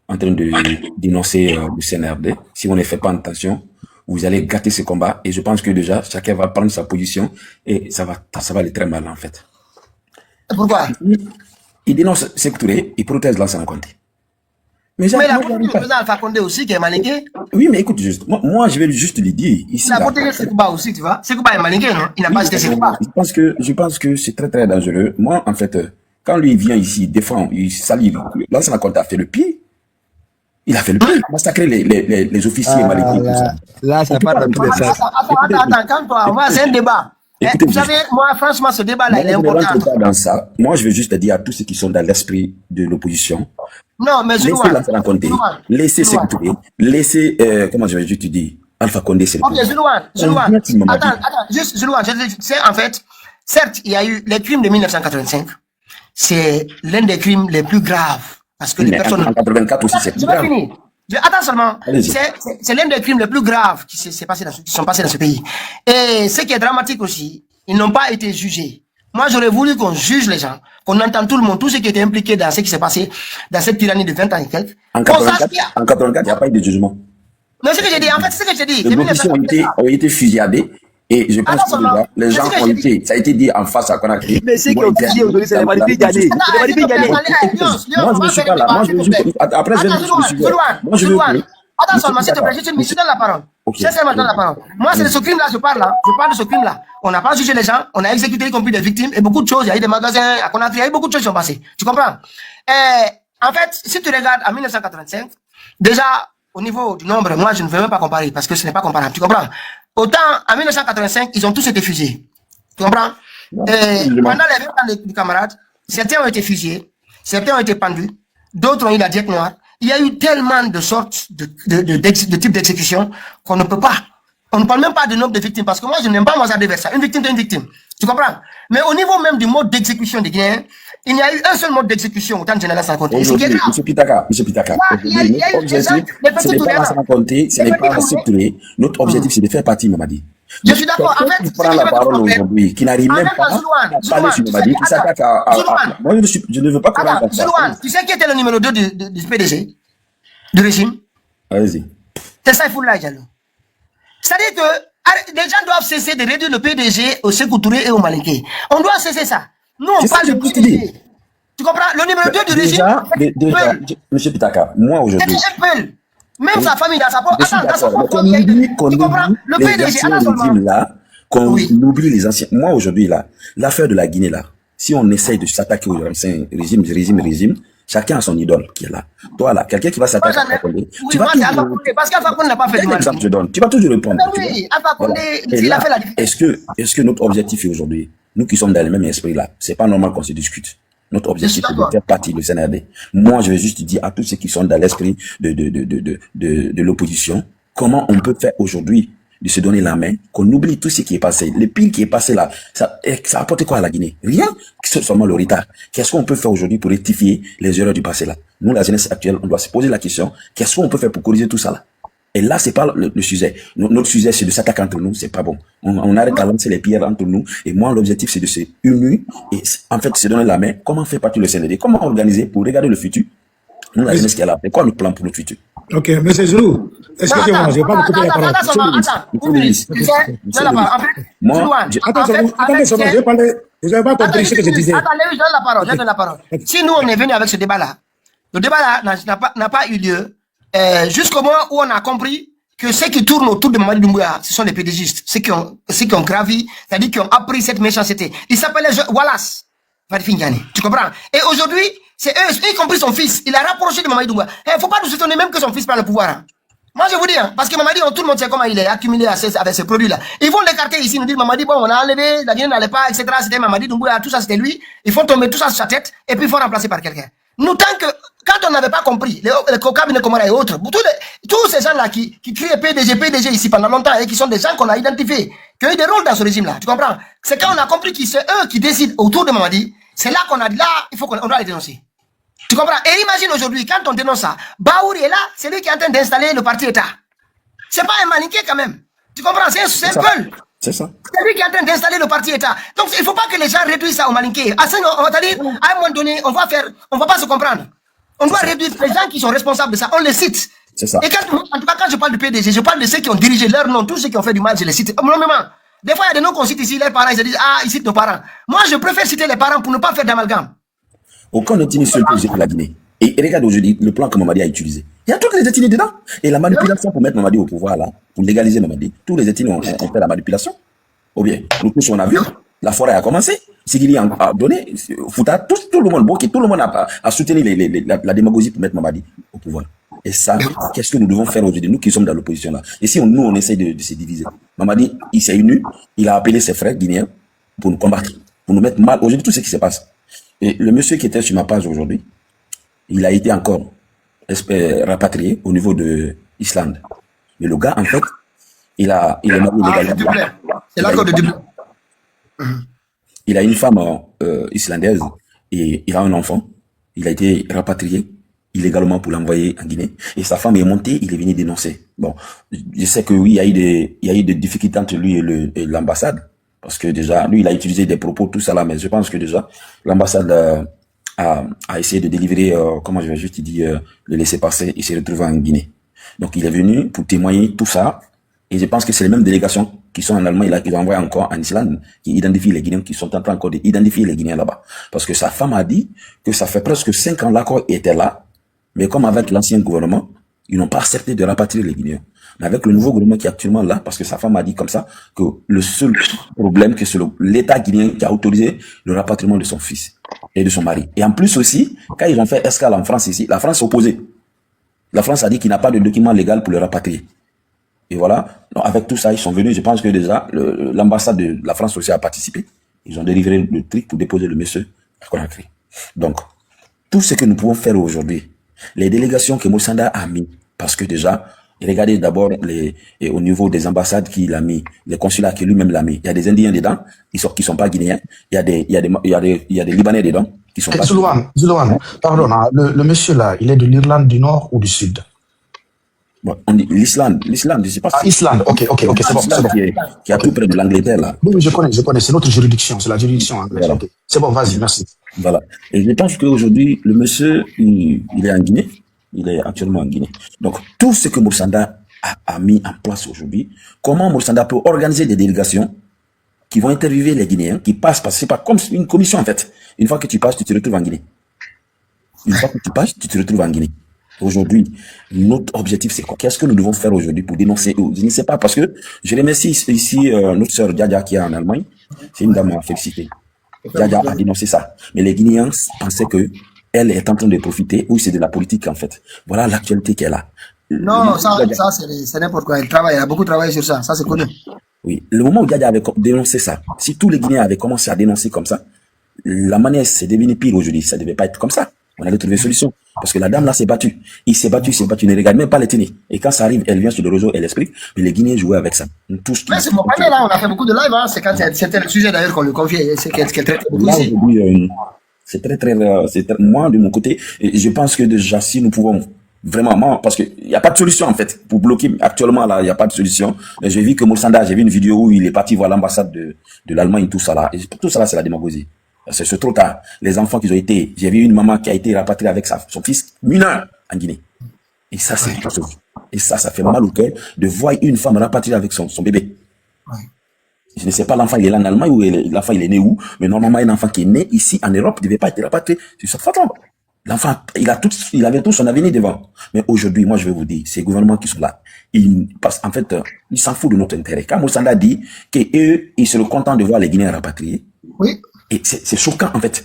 en train de dénoncer le CNRD, si on ne fait pas attention, vous allez gâter ce combat. Et je pense que déjà, chacun va prendre sa position et ça va aller très mal en fait. Pourquoi? Il dénonce Sékou Touré, il protège Lansana Conté. Mais il a protégé le président Alpha Condé aussi, qui est malinqué. Oui, mais écoute, juste, moi, je vais juste lui dire. Ici, il a protégé Sékouba aussi, tu vois. Sékouba est malinqué, non? Il n'a pas cité Sékouba. Je pense que c'est très, très dangereux. Moi, en fait, quand lui vient ici, il défend, il salit, Lansana Conté a fait le pied. Il a fait le pied. Il a massacré les officiers malinqués. Là, ça part dans tous les sens. Attends, calme-toi. Moi, c'est un débat. Écoutez, vous savez, moi, franchement, ce débat-là, il est important. Ne rentre pas dans ça. Moi, je veux juste dire à tous ceux qui sont dans l'esprit de l'opposition. Non, mais laissez Lansana Conté, laissez Sékou Touré, laissez, comment je vais juste te dire, Alpha Condé, c'est le ok, Zoulouane. Attends, juste, Zoulouane, c'est en fait, certes, il y a eu les crimes de 1985. c'est l'un des crimes les plus graves. Parce que les Mais personnes... en 84 aussi, c'est Je vais finir. Attends seulement. Allez-y. C'est l'un des crimes les plus graves qui sont passés dans ce pays. Et ce qui est dramatique aussi, ils n'ont pas été jugés. Moi, j'aurais voulu qu'on juge les gens, qu'on entende tout le monde, tout ce qui était impliqué dans ce qui s'est passé, dans cette tyrannie de 20 ans et quelques. En Qu'on sache 84, qu'il y a- en 84, il n'y a pas eu de jugement. Non, c'est ce que j'ai dit. En fait, c'est ce que j'ai dit. Les oppositions ont été fusillés. Et je pense Attends que seulement. les gens C'est ce que ont j'ai été, ça a été dit en face à Conakry. Mais ceux qui ont fusillé aujourd'hui, c'est les Malipis Ghané. Attends, C'est les Malipis Ghané. Moi, je ne suis pas là. Moi, je veux juste. Après, je vais vous suivre. Moi, je veux que. Attends seulement, s'il te plaît, je te donne la parole. Ok. Je donne la parole. Moi, c'est de ce crime-là, je parle. Je parle de ce crime-là. On n'a pas jugé les gens, on a exécuté y compris des victimes et beaucoup de choses. Il y a eu des magasins à Conakry, il y a eu beaucoup de choses qui sont passées. Tu comprends? En fait, si tu regardes en 1985, déjà, au niveau du nombre, moi, je ne veux même pas comparer parce que ce n'est pas comparable. Tu comprends? Autant, en 1985, ils ont tous été fusillés. Tu comprends? Pendant les 20 ans du camarade, certains ont été fusillés, certains ont été pendus, d'autres ont eu la diète noire. Il y a eu tellement de sortes de types d'exécution qu'on ne peut pas. On ne parle même pas du nombre de victimes parce que moi, je n'aime pas m'hasarder vers ça. Une victime, c'est une victime. Tu comprends? Mais au niveau même du mode d'exécution des Guinéens, il y a eu un seul mode d'exécution, autant de général sans compter. Et c'est qui est Aujourd'hui, grave. M. Pitaka, il y a eu notre des gens, objectif, les ce petits n'est pas tournées, la sans compter, ce les n'est petits pas la tournées. tuer. Notre objectif, c'est de faire partie, Mamadi. Je suis d'accord. En Quelqu'un fait, qui prend la parole aujourd'hui, qui n'arrive même pas à parler sur Mamadi, qui s'attaque à. Moi, je ne veux pas qu'on Attends, fasse ça. Zelouane, tu sais qui était le numéro 2 du PDG, du régime? Allez-y. C'est Saïfoula Diallo. C'est-à-dire que les gens doivent cesser de réduire le PDG au Sékou Touré et au Malinké. On doit cesser ça. Nous, on C'est ça parle que de je peux PDG. dire. Tu comprends? Le numéro 2 du Déjà, régime, M. Pitaka, moi aujourd'hui. c'est un peu. Même sa famille, dans sa propre. Je suis Attends, dans sa d'accord. Mais propre qu'on famille, il y a eu oublie, des- qu'on tu comprends? oublie Le les PDG, anciens attends seulement. régimes là, qu'on Oui. oublie les anciens. Moi aujourd'hui là, l'affaire de la Guinée là, si on essaye de s'attaquer aux anciens régimes, chacun a son idole qui est là. Toi là, quelqu'un qui va Moi, s'attaquer j'en ai- à Condé, Oui, tu vas moi, c'est toujours. Alpha Condé. Parce qu'Alpha Condé n'a pas fait du Quel mal. exemple je donne? Tu vas toujours répondre. Mais tu vois. oui, Alpha Condé, Et il là, a fait la différence. est-ce que notre objectif est aujourd'hui, nous qui sommes dans le même esprit là, c'est pas normal qu'on se discute. Notre objectif est de d'accord. faire partie du CNRD. Moi, je vais juste dire à tous ceux qui sont dans l'esprit de l'opposition, comment on peut faire aujourd'hui de se donner la main, qu'on oublie tout ce qui est passé. Le pire qui est passé là, ça a apporté quoi à la Guinée? Rien, c'est seulement le retard. Qu'est-ce qu'on peut faire aujourd'hui pour rectifier les erreurs du passé là? Nous, la jeunesse actuelle, on doit se poser la question, qu'est-ce qu'on peut faire pour corriger tout ça là? Et là, c'est pas le sujet. Notre sujet, c'est de s'attaquer entre nous, c'est pas bon. On arrête à lancer les pierres entre nous. Et moi, l'objectif, c'est de se unir et en fait, se donner la main. Comment faire partie le CND? Comment organiser pour regarder le futur? Nous, la jeunesse qui est là, c'est quoi notre plan pour notre futur? Ok, monsieur Zoulou, excusez-moi, je ne vais pas vous couper la parole. Attends, Monsieur le ministre, tu sais, je la parole. En fait, Moi, Zelouane, je- Attends, en fait, attendez seulement, je vais parler. Vous n'avez pas compris ce que je disais. Attendez, je donne la parole, je donne la parole. Si nous, on est venu avec ce débat-là, le débat-là n'a pas eu lieu jusqu'au moment où on a compris que ceux qui tournent autour de Mamadi Doumbouya, ce sont les pédégistes, ceux qui ont gravi, c'est-à-dire qui ont appris cette méchanceté. Ils s'appelaient Wallace Fadifingane, tu comprends? Et aujourd'hui, c'est eux, y compris son fils, il a rapproché de Mamadi Doumbouya. Il ne faut pas nous étonner même que son fils prenne le pouvoir. Hein. Moi, je vous dis, hein, parce que Mamadi, tout le monde sait comment il est accumulé avec ces produits-là. Ils vont l'écarter ici, nous dire Mamadi, bon, on a enlevé, la Guinée n'allait pas, etc. C'était Mamadi Doumbouya, tout ça, c'était lui. Ils font tomber tout ça sur sa tête, et puis ils font remplacer par quelqu'un. Nous, quand on n'avait pas compris, les Kokab, les Komara et autres, tous ces gens-là qui criaient PDG ici pendant longtemps, et qui sont des gens qu'on a identifiés, qui ont eu des rôles dans ce régime-là, tu comprends? C'est quand on a compris que c'est eux qui décident autour de Mamadi, c'est là qu'on a dit, là, il faut qu'on doit les dénoncer. Tu comprends? Et imagine aujourd'hui, quand on dénonce ça, Baouri est là, c'est lui qui est en train d'installer le parti État. C'est pas un malinqué quand même. Tu comprends? C'est un peul. C'est ça. C'est lui qui est en train d'installer le parti État. Donc il ne faut pas que les gens réduisent ça au malinqué. À un moment donné, on va pas se comprendre. On doit réduire les gens qui sont responsables de ça. On les cite. C'est ça. Et en tout cas, quand je parle du PDG, je parle de ceux qui ont dirigé leur nom, tous ceux qui ont fait du mal, je les cite. Des fois, il y a des noms qu'on cite ici, les parents, ils se disent, ah, ils citent nos parents. Moi, je préfère citer les parents pour ne pas faire d'amalgame. Aucun ethnie seul peut gérer la Guinée. Et regarde aujourd'hui le plan que Mamadi a utilisé. Il y a toutes les ethnies dedans. Et la manipulation pour mettre Mamadi au pouvoir, là, pour légaliser Mamadi, tous les ethnies ont fait la manipulation. Ou bien, nous tous on a vu, la forêt a commencé, Sigiri a donné, Fouta, tout le monde, tout le monde a soutenu la démagogie pour mettre Mamadi au pouvoir. Et ça, qu'est-ce que nous devons faire aujourd'hui, nous qui sommes dans l'opposition là? Et si nous, on essaie de se diviser. Mamadi, il s'est uni, il a appelé ses frères guinéens pour nous combattre, pour nous mettre mal. Aujourd'hui, tout ce qui se passe. Et le monsieur qui était sur ma page aujourd'hui, il a été encore rapatrié au niveau de Islande. Mais le gars, en fait, il est marié légalement. C'est l'accord de Dublin. Il a une femme islandaise et il a un enfant. Il a été rapatrié illégalement pour l'envoyer en Guinée. Et sa femme est montée, il est venu dénoncer. Bon, je sais que oui, il y a eu des difficultés entre lui et l'ambassade. Parce que déjà, lui, il a utilisé des propos, tout ça là, mais je pense que déjà, l'ambassade a essayé de délivrer, comment je vais juste dire, le laisser passer, il s'est retrouvé en Guinée. Donc, il est venu pour témoigner tout ça. Et je pense que c'est les mêmes délégations qui sont en Allemagne, là, qu'ils ont envoyé encore en Islande, qui identifient les Guinéens, qui sont en train encore d'identifier les Guinéens là-bas. Parce que sa femme a dit que ça fait presque 5 ans l'accord était là, mais comme avec l'ancien gouvernement, ils n'ont pas accepté de rapatrier les Guinéens. Mais avec le nouveau gouvernement qui est actuellement là, parce que sa femme a dit comme ça, que le seul problème, que c'est l'État guinéen qui a autorisé le rapatriement de son fils et de son mari. Et en plus aussi, quand ils ont fait escale en France ici, la France s'est opposée. La France a dit qu'il n'a pas de document légal pour le rapatrier. Et voilà, donc avec tout ça, ils sont venus. Je pense que déjà, l'ambassade de la France aussi a participé. Ils ont délivré le truc pour déposer le monsieur à Conakry. Donc, tout ce que nous pouvons faire aujourd'hui, les délégations que Moussanda a mis, parce que déjà, regardez d'abord au niveau des ambassades qu'il a mis, les consulats que lui-même l'a mis. Il y a des Indiens dedans, qui sont pas guinéens. Il y a des Libanais dedans, qui sont pas. Zoulouane, pardon, hein, le monsieur là, il est de l'Irlande du Nord ou du Sud? Bon, on dit l'Islande, je sais pas. Ah, Islande, ok, c'est bon. Qui a tout près de l'Angleterre, là. Oui, je connais, c'est notre juridiction, c'est la juridiction anglaise. Voilà. Okay. C'est bon, vas-y, merci. Voilà. Et je pense qu'aujourd'hui, le monsieur, il est en Guinée. Il est actuellement en Guinée. Donc, tout ce que Moussanda a mis en place aujourd'hui, comment Moussanda peut organiser des délégations qui vont interviewer les Guinéens, qui passent, parce que c'est pas comme une commission, en fait. Une fois que tu passes, tu te retrouves en Guinée. Une fois que tu passes, tu te retrouves en Guinée. Aujourd'hui, notre objectif, c'est quoi? Qu'est-ce que nous devons faire aujourd'hui pour dénoncer? Je ne sais pas, parce que je remercie ici notre sœur Djadia qui est en Allemagne. C'est une dame à féliciter. Djadia a dénoncé ça. Mais les Guinéens pensaient que elle est en train de profiter, ou c'est de la politique en fait. Voilà l'actualité qu'elle a. Non, ça c'est n'importe quoi. Elle a beaucoup travaillé sur ça. Ça, c'est connu. Oui. Le moment où Djadia avait dénoncé ça, si tous les Guinéens avaient commencé à dénoncer comme ça, la manière, c'est devenu pire aujourd'hui. Ça ne devait pas être comme ça. On allait trouver une solution. Parce que la dame là s'est battue. Il s'est battu. Il ne regarde même pas les tennis. Et quand ça arrive, elle vient sur le réseau, elle explique. Mais les Guinéens jouaient avec ça. Mais c'est mon panel là, on a fait beaucoup de live. Hein. C'est quand c'était le sujet d'ailleurs qu'on lui confiait. C'est qu'elle traite beaucoup ici. C'est très, moi de mon côté, je pense que déjà si nous pouvons vraiment, parce qu'il n'y a pas de solution en fait. Pour bloquer actuellement là, il n'y a pas de solution. J'ai vu que Moussanda, j'ai vu une vidéo où il est parti voir l'ambassade de l'Allemagne, tout ça là. Et tout ça là, c'est la démagogie. C'est trop tard. Les enfants qui ont été, j'ai vu une maman qui a été rapatriée avec son fils mineur en Guinée. Et ça, c'est quelque chose. Et ça fait mal au cœur de voir une femme rapatriée avec son bébé. Je ne sais pas l'enfant il est là en Allemagne ou l'enfant il est né où, mais normalement un enfant qui est né ici en Europe ne devait pas être rapatrié sur cette façon. L'enfant, il avait tout son avenir devant. Mais aujourd'hui, moi je vais vous dire, ces gouvernements qui sont là, en fait, ils s'en foutent de notre intérêt. Quand Moussanda dit qu'eux, ils seraient contents de voir les Guinéens rapatriés. Oui. Et c'est choquant en fait.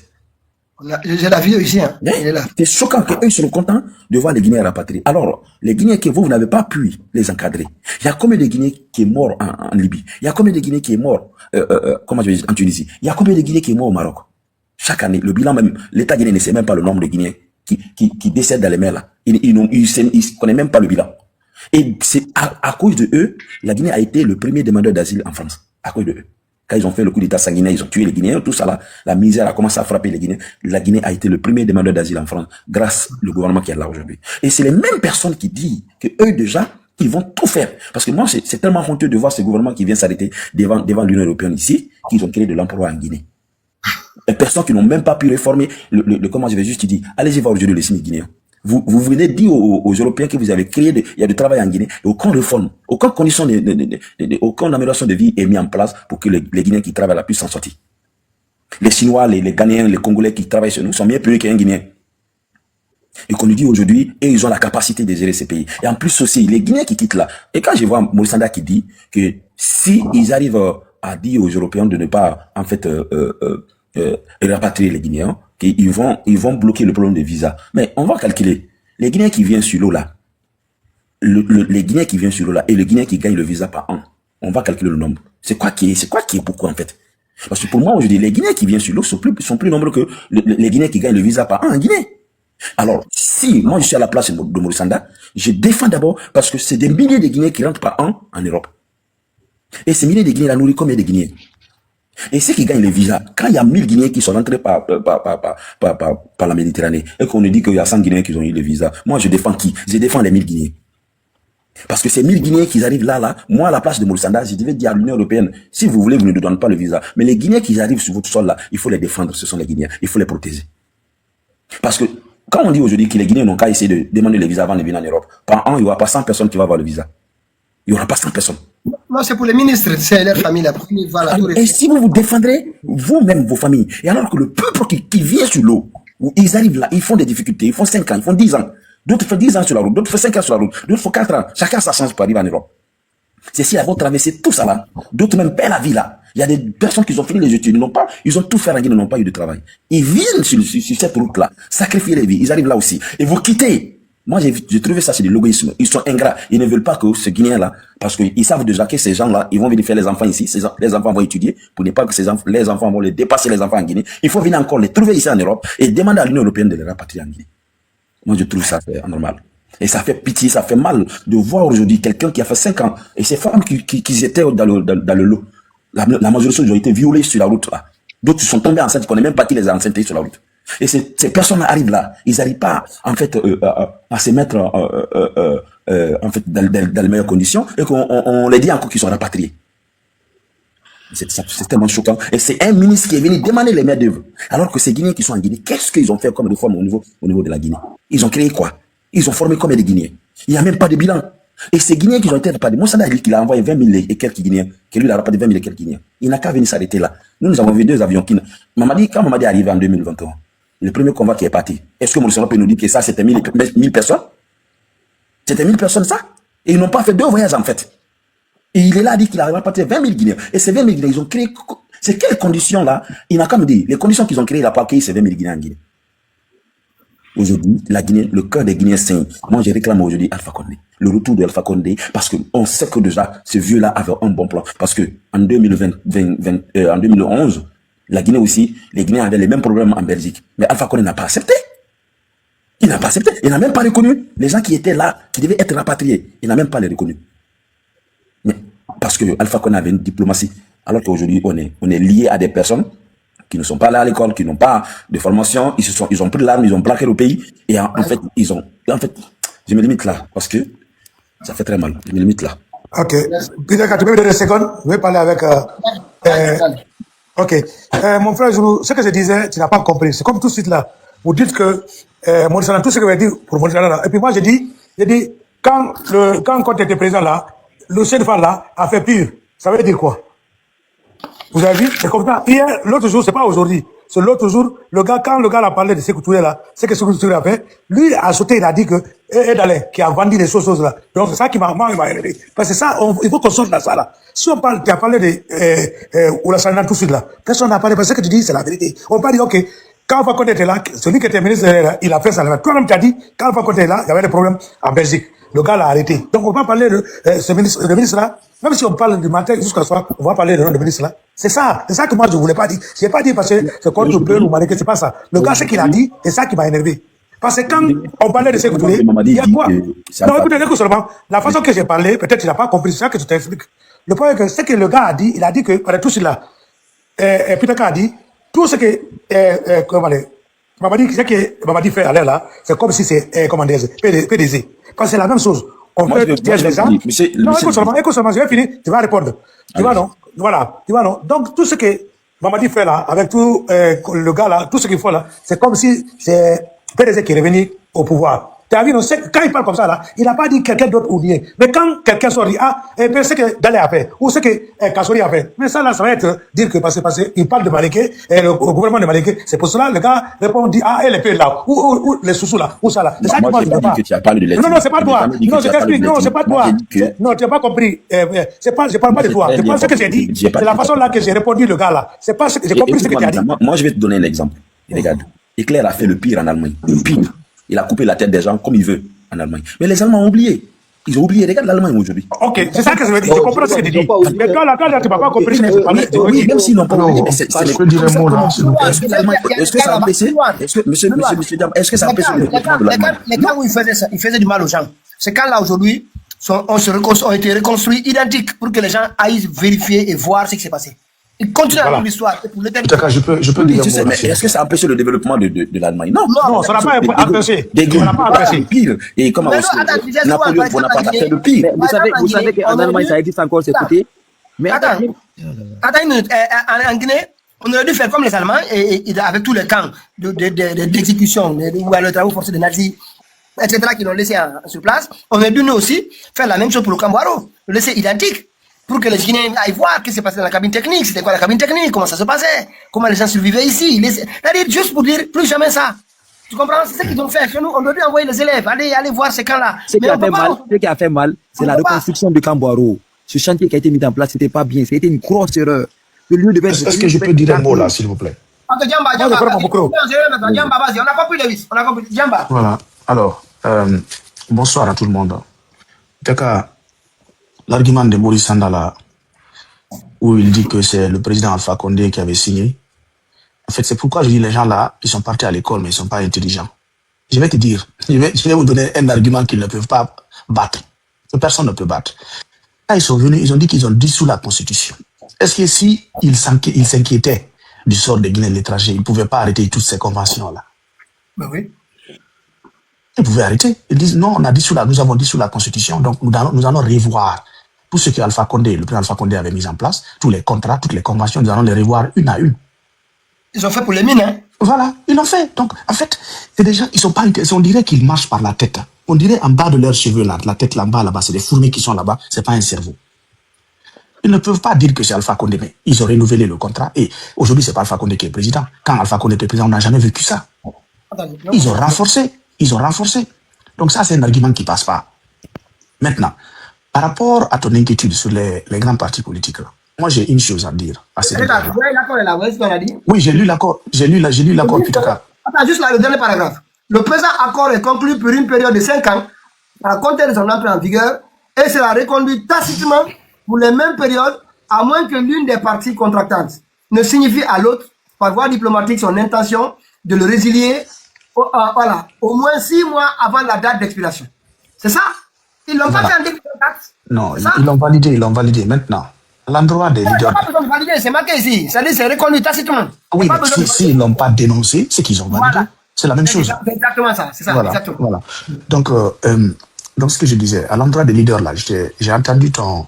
J'ai la vidéo ici, hein. Il est là. C'est choquant qu'eux seront contents de voir les Guinéens rapatriés. Alors, les Guinéens que vous n'avez pas pu les encadrer. Il y a combien de Guinéens qui est mort en Libye? Il y a combien de Guinéens qui est mort, comment je vais dire, en Tunisie? Il y a combien de Guinéens qui est mort au Maroc? Chaque année, le bilan même, l'État guinéen ne sait même pas le nombre de Guinéens qui décèdent dans les mers là. Ils ne connaissent même pas le bilan. Et c'est à cause de eux, la Guinée a été le premier demandeur d'asile en France. À cause de eux. Quand ils ont fait le coup d'état sanguinaire, ils ont tué les Guinéens, tout ça là, la misère a commencé à frapper les Guinéens. La Guinée a été le premier demandeur d'asile en France, grâce au gouvernement qui est là aujourd'hui. Et c'est les mêmes personnes qui disent que eux déjà, ils vont tout faire. Parce que moi, c'est tellement honteux de voir ce gouvernement qui vient s'arrêter devant l'Union européenne ici, qu'ils ont créé de l'emploi en Guinée. Les personnes qui n'ont même pas pu réformer comment je vais juste dire, allez-y voir aujourd'hui les signes guinéens. Vous venez dire aux Européens que vous avez créé, il y a du travail en Guinée, et aucune réforme, aucune condition, aucune amélioration de vie est mise en place pour que les Guinéens qui travaillent là puissent s'en sortir. Les Chinois, les Ghanéens, les Congolais qui travaillent chez nous sont mieux payés qu'un Guinéen. Et qu'on nous dit aujourd'hui, et ils ont la capacité de gérer ces pays. Et en plus aussi, les Guinéens qui quittent là, et quand je vois Moussanda qui dit que si ils arrivent à dire aux Européens de ne pas, en fait, rapatrier les Guinéens, qu'ils vont bloquer le problème des visas. Mais on va calculer. Les Guinéens qui viennent sur l'eau là, les Guinéens qui viennent sur l'eau là, et les Guinéens qui gagnent le visa par an, on va calculer le nombre. C'est quoi qui est beaucoup en fait? Parce que pour moi, aujourd'hui, les Guinéens qui viennent sur l'eau sont plus nombreux que les Guinéens qui gagnent le visa par an en Guinée. Alors, si moi je suis à la place de Moussanda, je défends d'abord parce que c'est des milliers de Guinéens qui rentrent par an en Europe. Et ces milliers de Guinéens là nourrissent combien de Guinéens? Et ceux qui gagnent les visas, quand il y a 1000 Guinéens qui sont rentrés par la Méditerranée, et qu'on nous dit qu'il y a 100 Guinéens qui ont eu les visas, moi je défends qui? Je défends les 1000 Guinéens. Parce que ces 1000 Guinéens qui arrivent là, moi à la place de Moussanda, je devais dire à l'Union Européenne, si vous voulez, vous ne nous donnez pas le visa. Mais les Guinéens qui arrivent sur votre sol là, il faut les défendre, ce sont les Guinéens, il faut les protéger. Parce que quand on dit aujourd'hui que les Guinéens n'ont qu'à essayer de demander le visa avant de venir en Europe, par an, il n'y aura pas 100 personnes qui vont avoir le visa. Il n'y aura pas 100 personnes. Non, c'est pour les ministres, c'est leur famille là. Voilà, Et si vous vous défendrez vous-même, vos familles, et alors que le peuple qui vient sur l'eau, ils arrivent là, ils font des difficultés, ils font 5 ans, ils font 10 ans. D'autres font 10 ans sur la route, d'autres font 5 ans sur la route, d'autres font 4 ans. Chacun a sa chance pour arriver en Europe. C'est si elles vont traverser tout ça là, d'autres même paient la vie là. Il y a des personnes qui ont fini les études, ils ont tout fait en Guinée, n'ont pas eu de travail. Ils viennent sur cette route là, sacrifier les vies, ils arrivent là aussi. Et vous quittez. Moi, j'ai trouvé ça, c'est de l'égoïsme. Ils sont ingrats. Ils ne veulent pas que ce Guinéen-là, parce qu'ils savent déjà que ces gens-là, ils vont venir faire les enfants ici. Les enfants vont étudier pour ne pas que les enfants vont les dépasser, les enfants en Guinée. Il faut venir encore les trouver ici en Europe et demander à l'Union Européenne de les rapatrier en Guinée. Moi, je trouve ça anormal. Et ça fait pitié, ça fait mal de voir aujourd'hui quelqu'un qui a fait 5 ans et ces femmes qui étaient dans le lot. La majorité ont été violées sur la route, là. D'autres sont tombés enceintes, qu'on ne connaît même pas qui les a enceintés sur la route. Et ces personnes arrivent là, ils n'arrivent pas en fait à se mettre en fait dans les meilleures conditions et qu'on les dit encore qu'ils sont rapatriés. C'est tellement choquant. Et c'est un ministre qui est venu demander les mains d'œuvre. Alors que ces Guinéens qui sont en Guinée, qu'est-ce qu'ils ont fait comme réforme au niveau de la Guinée? Ils ont créé quoi? Ils ont formé combien de Guinéens? Il n'y a même pas de bilan. Et ces Guinéens qui ont été rapatriés, Moussanda a dit qu'il a envoyé 20 000 et quelques Guinéens, que lui il a rapatrié 20 000 et quelques Guinéens. Il n'a qu'à venir s'arrêter là. Nous avons vu 2 avions qui... Quand Mamadi est arrivé en 2021, le premier convoi qui est parti, est-ce que Moussanda peut nous dire que ça c'était 1000 personnes? C'était 1000 personnes ça? Et ils n'ont pas fait 2 voyages en fait. Et il est là, dit qu'il a rapatrié 20 000 Guinéens. Et ces 20 000 Guinéens, ils ont créé... C'est quelles conditions là? Il n'a qu'à me dire, les conditions qu'ils ont créées, il n'a pas accueilli ces 20 000 Guinéens en Guinée. Aujourd'hui, la Guinée, le cœur des Guinéens saigne. Moi, je réclame aujourd'hui Alpha Condé. Le retour de Alpha Condé, parce qu'on sait que déjà, ce vieux-là avait un bon plan. Parce que en 2011, la Guinée aussi, les Guinéens avaient les mêmes problèmes en Belgique. Mais Alpha Condé n'a pas accepté. Il n'a pas accepté. Il n'a même pas reconnu les gens qui étaient là, qui devaient être rapatriés. Il n'a même pas les reconnus. Mais parce que Alpha Condé avait une diplomatie. Alors qu'aujourd'hui, on est lié à des personnes qui ne sont pas là à l'école, qui n'ont pas de formation, ils ont pris l'arme, ils ont plaqué le pays, et en fait, je me limite là, parce que ça fait très mal, je me limite là. Ok. Peter, tu peux me donner 2 secondes? Je vais parler avec... ok. Mon frère, ce que je disais, tu n'as pas compris. C'est comme tout de suite là, vous dites que Moussanda, tout ce que vous avez dit pour Moussanda là, et puis moi j'ai dit, quand Conte était président là, le chef de femme là a fait pire. Ça veut dire quoi? Vous avez vu? C'est comme ça. Hier, l'autre jour, c'est pas aujourd'hui. C'est l'autre jour, quand le gars a parlé de Sékou Touré là, c'est que Sékou Touré a fait, lui a sauté, il a dit que, Edalé, qui a vendu les choses là. Donc c'est ça qui m'a énervé. Parce que ça, il faut qu'on sorte de ça là. Si on parle, tu as parlé de, Oulassana tout de suite là. Personne n'a parlé, parce que ce que tu dis, c'est la vérité. On peut dire, ok, quand Alpha Condé était là, celui qui était ministre, il a fait ça. Toi-même, tu as dit, quand Alpha Condé était là, il y avait des problèmes en Belgique. Le gars l'a arrêté. Donc on va parler de ce ministre, le ministre là. Même si on parle du matin jusqu'à soir, on va parler de nom de ministre là. C'est ça que moi je voulais pas dire. Je n'ai pas dit parce que c'est contre le peuple ou Maléké, c'est pas ça. Le gars, ce qu'il a dit, c'est ça qui m'a énervé. Parce que quand on parlait de Sékou Touré, il y a quoi? Non, écoutez seulement. La façon que j'ai parlé, peut-être tu n'as pas compris, c'est ça que je t'explique. Le point est que ce que le gars a dit, il a dit que, par tout cela, Peter a dit, tout ce que, comment dire, ce que Mamadi fait à l'air là, c'est comme si c'est, comment dire, PDG. Parce que c'est la même chose. On fait piège les gens. Non, écoute seulement, je vais finir, tu vas répondre. Tu vois, non? Voilà, tu vois, non? Donc, tout ce que Mamadi fait là, avec tout, le gars là, tout ce qu'il faut là, c'est comme si c'est PDG qui est revenu au pouvoir. Tu as vu, non, quand il parle comme ça là, il n'a pas dit quelqu'un d'autre ou rien. Mais quand quelqu'un sort, il dit, c'est que Dalé a fait, ou c'est que Kassori a fait. Mais ça là, ça va être dire que parce qu'il parle de Maléké, et le gouvernement de Maléké, c'est pour cela, le gars répond, dit, et les pays là, ou les sous-sous là, ou ça là. C'est ça que moi je ne veux pas. Non, c'est pas toi. Non, je t'explique, non, c'est pas toi. Non, tu n'as pas compris. Je parle pas de toi. Je pense ce que j'ai dit. C'est la façon là que j'ai répondu le gars là. C'est pas ce que j'ai compris ce que tu as dit. Moi, je vais te donner un exemple. Regarde. Hitler a fait le pire en Allemagne. Le pire. Il a coupé la tête des gens comme il veut en Allemagne. Mais les Allemands ont oublié. Ils ont oublié. Regarde l'Allemagne aujourd'hui. Ok, c'est ça que je veux dire. Je comprends ce que tu dis. Mais toi, là, tu n'as pas compris ce que tu parlais. Oui, même s'ils n'ont pas oublié. Je peux dire un mot là. Est-ce que ça a empêché? Monsieur Diam, est-ce que ça a empêché le développement de l'Allemagne? Les cas où il faisait du mal aux gens, c'est quand là aujourd'hui, ont été reconstruits identiques pour que les gens aillent vérifier et voir ce qui s'est passé. Il continue à Voilà. vivre l'histoire. Et pour l'éternité. Pitaka, je peux Oui, dire tu un sais, mot mais là-dessus. est-ce que ça empêche le développement de l'Allemagne? Non. Non, ça n'a pas empêché. Des Ça n'a pas empêché. pire. Et comment Mais aussi, non, attends, tu sais, Napoléon par exemple, Bonaparte a en fait le Guinée, pire. Mais par exemple, vous savez Guinée, qu'en on a Allemagne, vu- ça existe encore ces Attends. côtés. Mais Attends, attends une minute. En Guinée, on aurait dû faire comme les Allemands et avec tous les camps d'exécution, où le travail forcé des nazis, etc., qui l'ont laissé sur place. On aurait dû nous aussi faire la même chose pour le Cambouaro, le laisser identique, pour que les Guinéens aillent voir ce qui s'est passé dans la cabine technique, c'était quoi la cabine technique, comment ça se passait, comment les gens survivaient ici. C'est-à-dire juste pour dire plus jamais ça. Tu comprends? C'est ce qu'ils ont fait chez nous. On aurait dû envoyer les élèves, aller voir ces camps-là. ce qui Mais a on peut fait pas- mal, ce qui a fait mal, c'est on la peut pas. reconstruction du Camboiro. Ce chantier qui a été mis en place, c'était pas bien. C'était une grosse erreur. Le lieu devait Est-ce que je peux dire un mot là, s'il vous plaît? Ok, Djamba, Moi, je prends mon micro. Djamba, vas-y, on a compris, Lewis. On a compris. Djamba. Voilà. Alors, bonsoir à tout le monde. Pitaka, l'argument de Maurice Sandala, où il dit que c'est le président Alpha Condé qui avait signé. En fait, c'est pourquoi je dis les gens là, ils sont partis à l'école, mais ils sont pas intelligents. Je vais te dire, je vais vous donner un argument qu'ils ne peuvent pas battre, que personne ne peut battre. Là, ils sont venus, ils ont dit qu'ils ont dissous la Constitution. Est-ce que si ils s'inquiétaient du sort des Guinéens de l'étranger, ils ne pouvaient pas arrêter toutes ces conventions-là? Ben oui. Ils pouvaient arrêter. Ils disent non, nous avons dissous la Constitution, donc nous allons revoir tout ce que Alpha Condé, le président Alpha Condé avait mis en place, tous les contrats, toutes les conventions, nous allons les revoir une à une. Ils ont fait pour les mines, hein. Voilà, ils l'ont fait. Donc, en fait, c'est des gens, ils sont pas intéressés. On dirait qu'ils marchent par la tête. On dirait en bas de leurs cheveux, là, la tête là-bas, c'est des fourmis qui sont là-bas, c'est pas un cerveau. Ils ne peuvent pas dire que c'est Alpha Condé, mais ils ont renouvelé le contrat. Et aujourd'hui, c'est pas Alpha Condé qui est président. Quand Alpha Condé était président, on n'a jamais vécu ça. Attendez, non. Ils ont renforcé. Donc ça, c'est un argument qui passe pas. Maintenant, par rapport à ton inquiétude sur les grands partis politiques, là, moi, j'ai une chose à dire à ces Regarde, gens-là. vous voyez l'accord est là, vous voyez ce qu'on a dit? Oui, j'ai lu l'accord, Pitaka. Attends, juste là, le dernier paragraphe. Le présent accord est conclu pour une période de 5 ans, à compter de son entrée en vigueur, et sera reconduit tacitement pour les mêmes périodes, à moins que l'une des parties contractantes ne signifie à l'autre, par voie diplomatique, son intention de le résilier voilà, au moins 6 mois avant la date d'expiration. C'est ça? Ils l'ont Voilà. pas fait en 2024. Non, C'est ça? ils l'ont validé. Maintenant, à l'endroit des Il n'y a leaders. pas besoin de valider, c'est marqué ici. C'est-à-dire c'est reconnu tacitement. Oui, Il y a mais pas besoin de s'ils n'ont pas dénoncé, c'est qu'ils ont validé. Voilà. C'est la même chose. C'est exactement ça. C'est ça, Voilà, exactement. voilà. Donc, ce que je disais, à l'endroit des leaders, là, j'ai entendu ton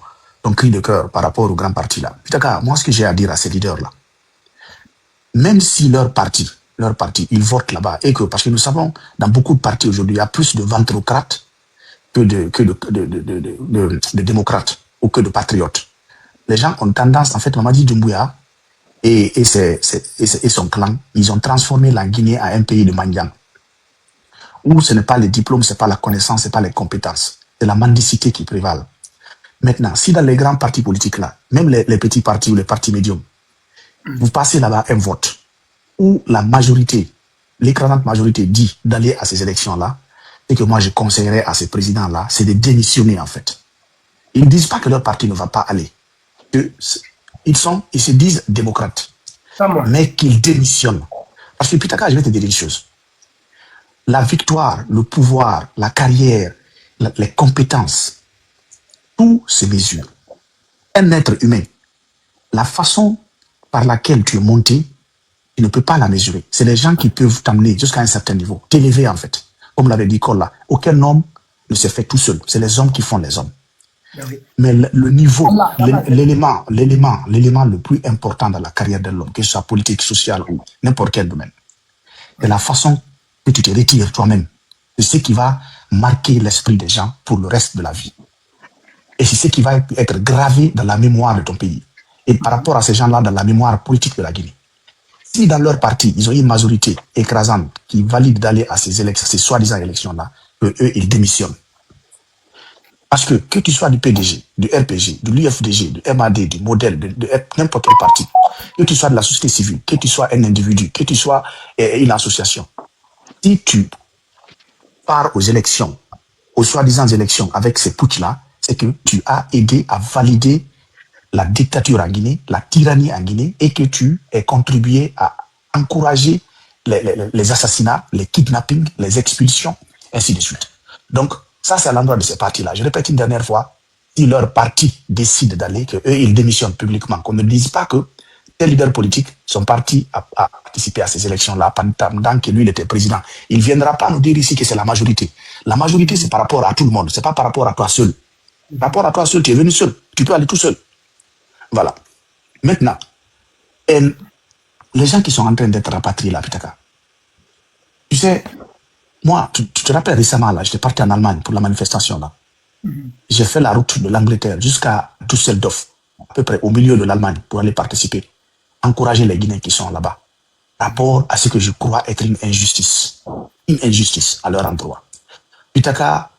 cri de cœur par rapport au grand parti, là. Pitaka, moi, ce que j'ai à dire à ces leaders-là, même si leur parti, ils votent là-bas, et que, parce que nous savons, dans beaucoup de partis aujourd'hui, il y a plus de ventrocrates que de démocrates ou que de patriotes. Les gens ont tendance, en fait, Mamadi Doumbouya et son clan, ils ont transformé la Guinée en un pays de mendiants, où ce n'est pas les diplômes, ce n'est pas la connaissance, ce n'est pas les compétences, c'est la mendicité qui prévale. Maintenant, si dans les grands partis politiques là, même les petits partis ou les partis médiums, vous passez là-bas un vote où la majorité, l'écrasante majorité dit d'aller à ces élections-là, et que moi je conseillerais à ces présidents-là, c'est de démissionner en fait. Ils ne disent pas que leur parti ne va pas aller. Ils se disent démocrates, Ça, moi. mais qu'ils démissionnent. Parce que Pitaka, je vais te dire une chose. La victoire, le pouvoir, la carrière, les compétences, tout se mesure. Un être humain, la façon par laquelle tu es monté, tu ne peux pas la mesurer. C'est les gens qui peuvent t'amener jusqu'à un certain niveau, t'élever en fait. Comme l'avait dit Kola, aucun homme ne se fait tout seul. C'est les hommes qui font les hommes. Mais le niveau, l'élément le plus important dans la carrière de l'homme, que ce soit politique, social ou n'importe quel domaine, c'est la façon que tu te retires toi-même. C'est ce qui va marquer l'esprit des gens pour le reste de la vie. Et c'est ce qui va être gravé dans la mémoire de ton pays. Et par rapport à ces gens-là, dans la mémoire politique de la Guinée. Si dans leur parti, ils ont une majorité écrasante qui valide d'aller à ces soi-disant élections-là, eux, ils démissionnent. Parce que tu sois du PDG, du RPG, de l'UFDG, du MAD, du modèle, de n'importe quel parti, que tu sois de la société civile, que tu sois un individu, que tu sois une association, si tu pars aux élections, aux soi-disant élections avec ces putsch-là, c'est que tu as aidé à valider la dictature en Guinée, la tyrannie en Guinée, et que tu as contribué à encourager les assassinats, les kidnappings, les expulsions, ainsi de suite. Donc, ça, c'est à l'endroit de ces partis-là. Je répète une dernière fois, si leur parti décide d'aller, qu'eux, ils démissionnent publiquement, qu'on ne dise pas que ces leaders politiques sont partis à participer à ces élections-là pendant que lui, il était président. Il ne viendra pas nous dire ici que c'est la majorité. La majorité, c'est par rapport à tout le monde. C'est pas par rapport à toi seul. Par rapport à toi seul, tu es venu seul. Tu peux aller tout seul. Voilà. Maintenant, les gens qui sont en train d'être rapatriés là, Pitaka, tu sais, moi, tu te rappelles récemment, là, j'étais parti en Allemagne pour la manifestation, là. J'ai fait la route de l'Angleterre jusqu'à Düsseldorf, à peu près au milieu de l'Allemagne, pour aller participer, encourager les Guinéens qui sont là-bas, rapport à ce que je crois être une injustice à leur endroit. Pitaka,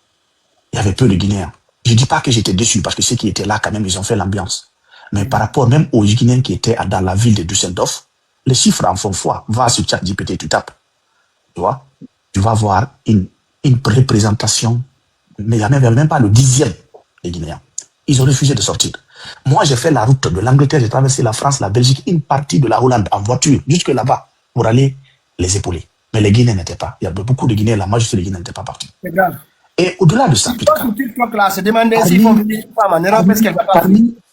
il y avait peu de Guinéens. Je ne dis pas que j'étais déçu, parce que ceux qui étaient là, quand même, ils ont fait l'ambiance. Mais par rapport même aux Guinéens qui étaient dans la ville de Düsseldorf, les chiffres en font foi. Va sur ChatGPT, tu tapes. Tu vois, tu vas voir une représentation, mais il n'y avait même pas le 10e des Guinéens. Ils ont refusé de sortir. Moi, j'ai fait la route de l'Angleterre, j'ai traversé la France, la Belgique, une partie de la Hollande en voiture, jusque là-bas, pour aller les épauler. Mais les Guinéens n'étaient pas. Il y avait beaucoup de Guinéens, la majorité des Guinéens n'étaient pas partis. C'est grave. Et au-delà de ça,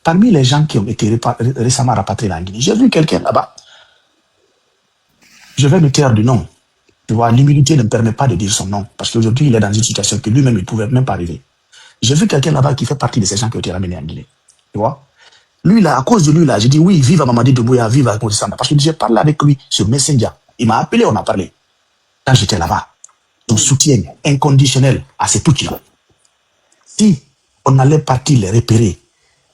parmi les gens qui ont été récemment rapatriés en Guinée, j'ai vu quelqu'un là-bas. Je vais me taire du nom. Tu vois, l'humilité ne me permet pas de dire son nom, parce qu'aujourd'hui, il est dans une situation que lui-même, il ne pouvait même pas arriver. J'ai vu quelqu'un là-bas qui fait partie de ces gens qui ont été ramenés en Guinée. Tu vois? Lui, là, à cause de lui, là, j'ai dit oui, vive à Mamadi Doumbouya, vive à Kondisanda. Parce que j'ai parlé avec lui sur Messenger. Il m'a appelé, on a parlé. Quand j'étais là-bas, son soutien inconditionnel à ces petits-là. Si on allait partir les repérer,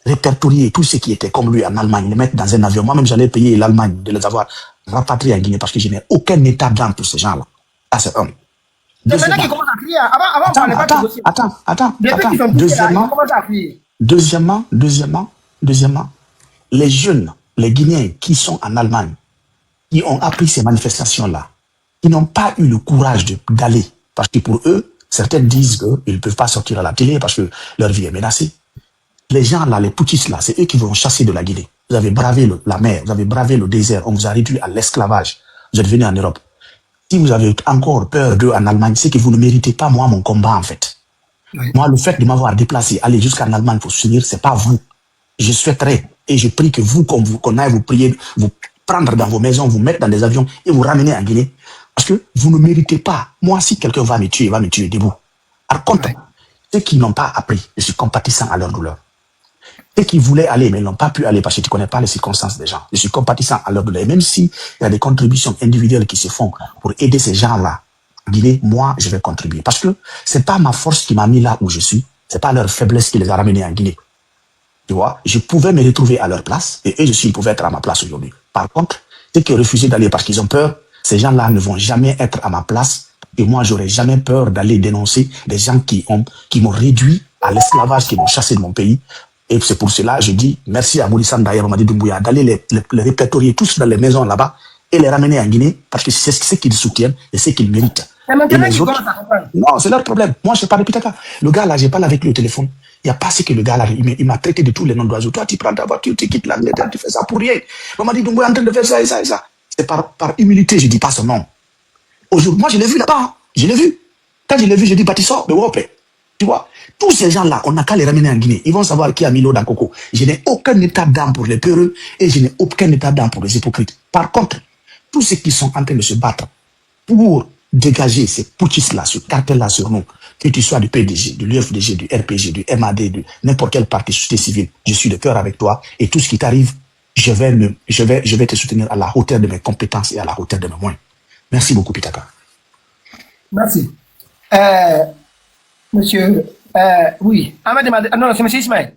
répertorier tous ceux qui étaient comme lui en Allemagne, les mettre dans un avion, moi-même, j'allais payer l'Allemagne de les avoir rapatriés en Guinée parce que je n'ai aucun état d'âme pour ces gens-là. Ça, c'est un. Deuxièmement, les jeunes, les Guinéens qui sont en Allemagne, qui ont appris ces manifestations-là, qui n'ont pas eu le courage d'aller, parce que pour eux, certains disent qu'ils ne peuvent pas sortir à la télé parce que leur vie est menacée. Les gens là, les putschistes là, c'est eux qui vont chasser de la Guinée. Vous avez bravé la mer, vous avez bravé le désert, on vous a réduit à l'esclavage. Vous êtes venus en Europe. Si vous avez encore peur d'eux en Allemagne, c'est que vous ne méritez pas, moi, mon combat, en fait. Oui. Moi, le fait de m'avoir déplacé, aller jusqu'en Allemagne pour soutenir, c'est pas vous. Je souhaiterais, et je prie que vous, qu'on aille vous prier, vous prendre dans vos maisons, vous mettre dans des avions et vous ramener en Guinée. Parce que vous ne méritez pas. Moi, si quelqu'un va me tuer debout. Par contre, ceux qui n'ont pas appris, je suis compatissant à leur douleur. Ceux qui voulaient aller, mais n'ont pas pu aller parce que tu ne connais pas les circonstances des gens. Je suis compatissant à leur douleur. Et même s'il y a des contributions individuelles qui se font pour aider ces gens-là, en Guinée, moi, je vais contribuer. Parce que c'est pas ma force qui m'a mis là où je suis. C'est pas leur faiblesse qui les a ramenés en Guinée. Tu vois, je pouvais me retrouver à leur place et eux aussi, ils pouvaient être à ma place aujourd'hui. Par contre, ceux qui ont refusé d'aller parce qu'ils ont peur, ces gens-là ne vont jamais être à ma place et moi, j'aurais jamais peur d'aller dénoncer des gens qui m'ont réduit à l'esclavage, qui m'ont chassé de mon pays. Et c'est pour cela, je dis merci à Maurice Ndaye, Mamadi Doumbouya, d'aller les répertorier tous dans les maisons là-bas et les ramener en Guinée parce que c'est ce qu'ils soutiennent et ce qu'ils méritent. Et les autres, non, c'est leur problème. Moi, je parle de Pitaka. Le gars là, j'ai parlé avec lui au téléphone. Il n'y a pas ce que le gars là, il m'a traité de tous les noms d'oiseaux. Toi, tu prends ta voiture, tu quittes l'Angleterre, tu fais ça pour rien. Mamadi Doumbouya est en train de faire ça et ça et ça. C'est par humilité, je dis pas son nom. Aujourd'hui, moi, je l'ai vu là-bas. Hein. Je l'ai vu. Quand je l'ai vu, je dis, Bâtisseur, mais ouais, tu vois, tous ces gens-là, on n'a qu'à les ramener en Guinée. Ils vont savoir qui a mis l'eau dans le coco. Je n'ai aucun état d'âme pour les peureux et je n'ai aucun état d'âme pour les hypocrites. Par contre, tous ceux qui sont en train de se battre pour dégager ces putschistes-là, ce cartel-là sur nous, que tu sois du PDG, de l'UFDG, du RPG, du MAD, de n'importe quel parti société civile, je suis de cœur avec toi et tout ce qui t'arrive, je vais te soutenir à la hauteur de mes compétences et à la hauteur de mes moyens. Merci beaucoup, Pitaka. Merci. Monsieur, oui. Non, c'est monsieur Ismaël.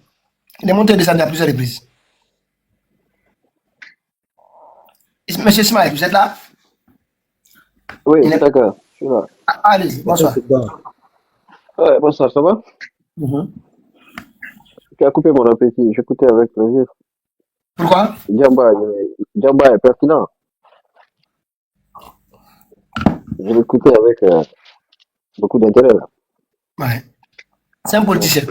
Il est monté et descendu à plusieurs reprises. Monsieur Ismaël, vous êtes là? Oui, d'accord, je suis là. Allez, bonsoir. Ouais, bonsoir, ça va? Tu as coupé mon appétit, j'écoutais avec plaisir. Pourquoi? Djamba est pertinent. Je l'écoutais avec beaucoup d'intérêt là. Ouais. C'est un politicien.